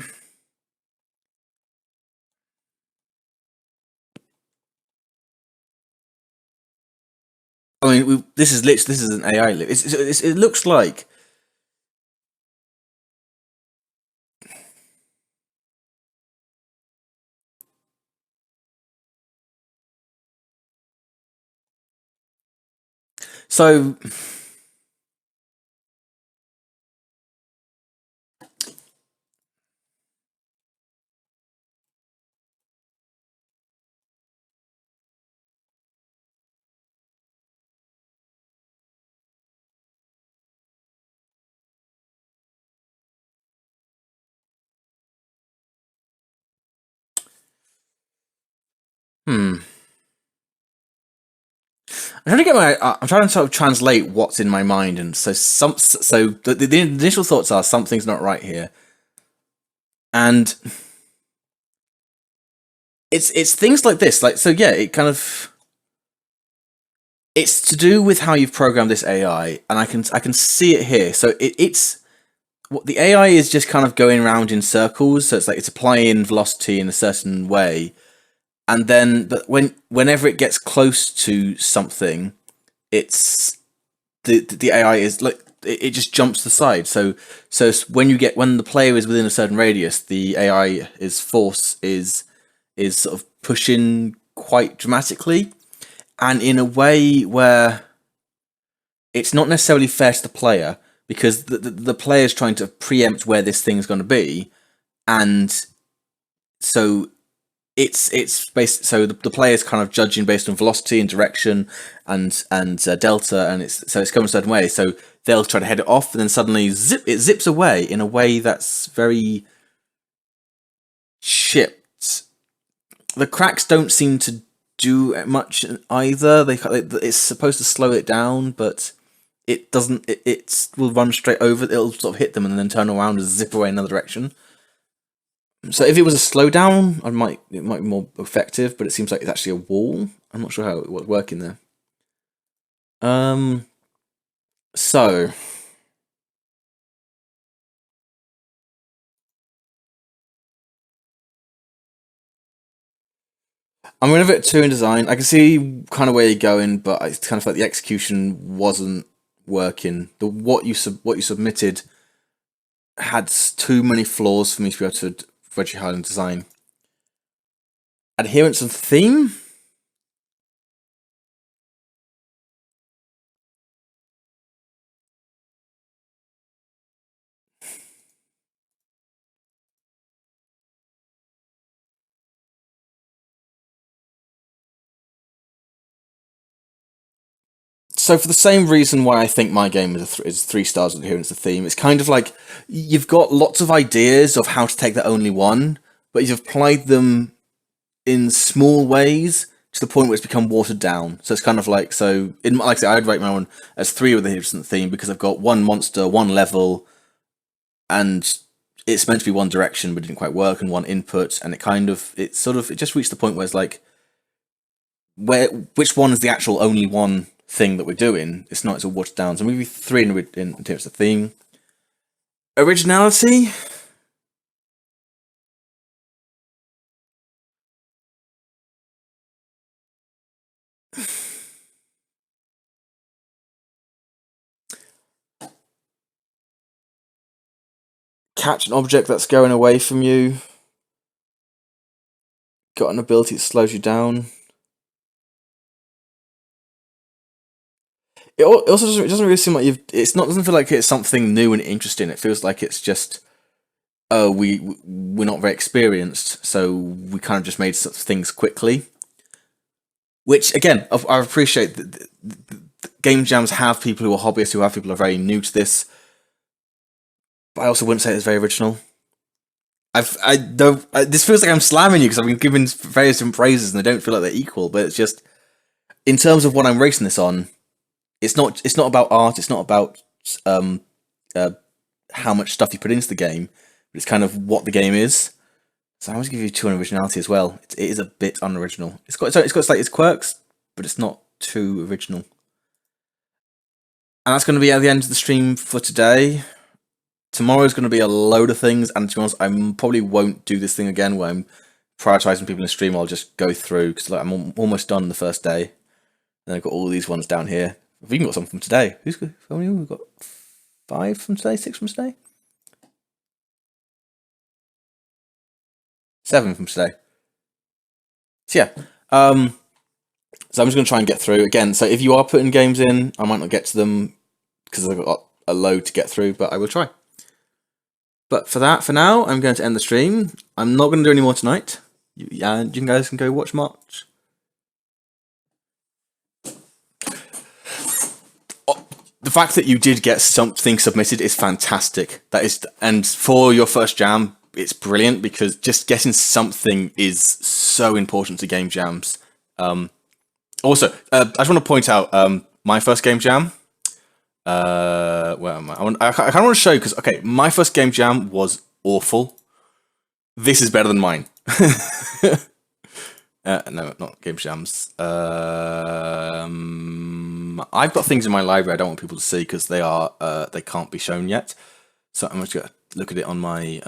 I mean, this is an AI. It looks like. So, hmm. I'm trying to sort of translate what's in my mind, and the initial thoughts are something's not right here, and it's things like this, like so. Yeah, it kind of it's to do with how you've programmed this AI, and I can see it here. So it's what the AI is just kind of going around in circles. So it's like it's applying velocity in a certain way, and then but whenever it gets close to something, it's the AI is like it just jumps the side. So when the player is within a certain radius, the AI is force is sort of pushing quite dramatically, and in a way where it's not necessarily fair to the player because the player is trying to preempt where this thing's going to be, and so it's based so the player is kind of judging based on velocity and direction and delta, and it's going a certain way, so they'll try to head it off, and then suddenly it zips away in a way that's very chipped. The cracks don't seem to do much either. It's supposed to slow it down, but it doesn't. It will run straight over. It'll sort of hit them and then turn around and zip away in another direction. So if it was a slowdown, it might be more effective. But it seems like it's actually a wall. I'm not sure how it was working there. Um. So I'm gonna give it 2 in design. I can see kind of where you're going, but it's kind of like the execution wasn't working. The what you submitted had too many flaws for me to be able to Reggie Highland design. Adherence and theme. So for the same reason why I think my game is 3 stars with adherence to theme, it's kind of like you've got lots of ideas of how to take that only one, but you've applied them in small ways to the point where it's become watered down. So it's kind of like like I said, I'd rate my one as 3 with adherence to theme because I've got one monster, one level, and it's meant to be one direction but it didn't quite work, and one input, and it just reached the point where it's like which one is the actual only one thing that we're doing. It's not. It's all watered down. So maybe 3 in terms of theme. Originality. Catch an object that's going away from you. Got an ability that slows you down. also it doesn't really seem like doesn't feel like it's something new and interesting. It feels like it's just, oh, we're not very experienced, so we kind of just made things quickly. Which again, I appreciate that the game jams have people who are hobbyists, who have people who are very new to this. But I also wouldn't say it's very original. This feels like I'm slamming you because I've been given various different praises and they don't feel like they're equal. But it's just, in terms of what I'm racing this on, it's not about art. It's not about how much stuff you put into the game. But it's kind of what the game is. So I always give you 2 on originality as well. It is a bit unoriginal. It's got its quirks, but it's not too original. And that's going to be at the end of the stream for today. Tomorrow's going to be a load of things, and to be honest, I probably won't do this thing again where I'm prioritizing people in the stream. I'll just go through because like, I'm almost done the first day. Then I've got all these ones down here. We've even got some from today. How many? We've got 5 from today, 6 from today. 7 from today. So yeah, so I'm just going to try and get through again. So if you are putting games in, I might not get to them because I've got a load to get through, but I will try. But for now, I'm going to end the stream. I'm not going to do any more tonight. You guys can go watch March. The fact that you did get something submitted is fantastic. And for your first jam, it's brilliant because just getting something is so important to game jams. Also, I just want to point out my first game jam. Where am I? I kind of want to show you because my first game jam was awful. This is better than mine. No, not game jams. I've got things in my library I don't want people to see because they can't be shown yet. So I'm just gonna look at it on my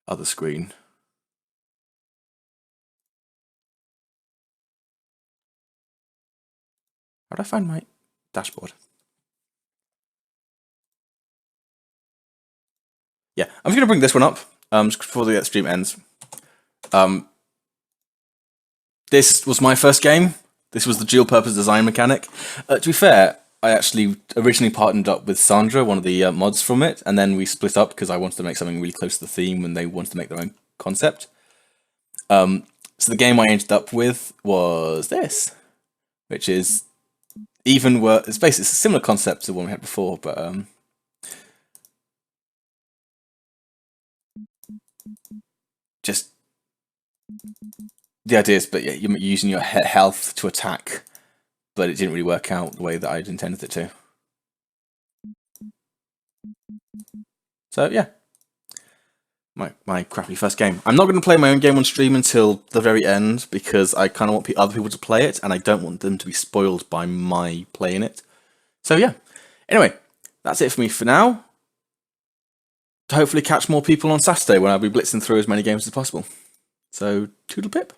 other screen. How do I find my dashboard? Yeah, I'm just going to bring this one up just before the stream ends. This was my first game. This was the dual purpose design mechanic. To be fair, I actually originally partnered up with Sandra, one of the mods from it, and then we split up because I wanted to make something really close to the theme and they wanted to make their own concept. So the game I ended up with was this, which is it's basically a similar concept to the one we had before, but just the idea is, but yeah, you're using your health to attack, but it didn't really work out the way that I'd intended it to. So yeah, my crappy first game. I'm not going to play my own game on stream until the very end because I kind of want other people to play it, and I don't want them to be spoiled by my playing it. So yeah. Anyway, that's it for me for now. To hopefully catch more people on Saturday when I'll be blitzing through as many games as possible. So toodle pip.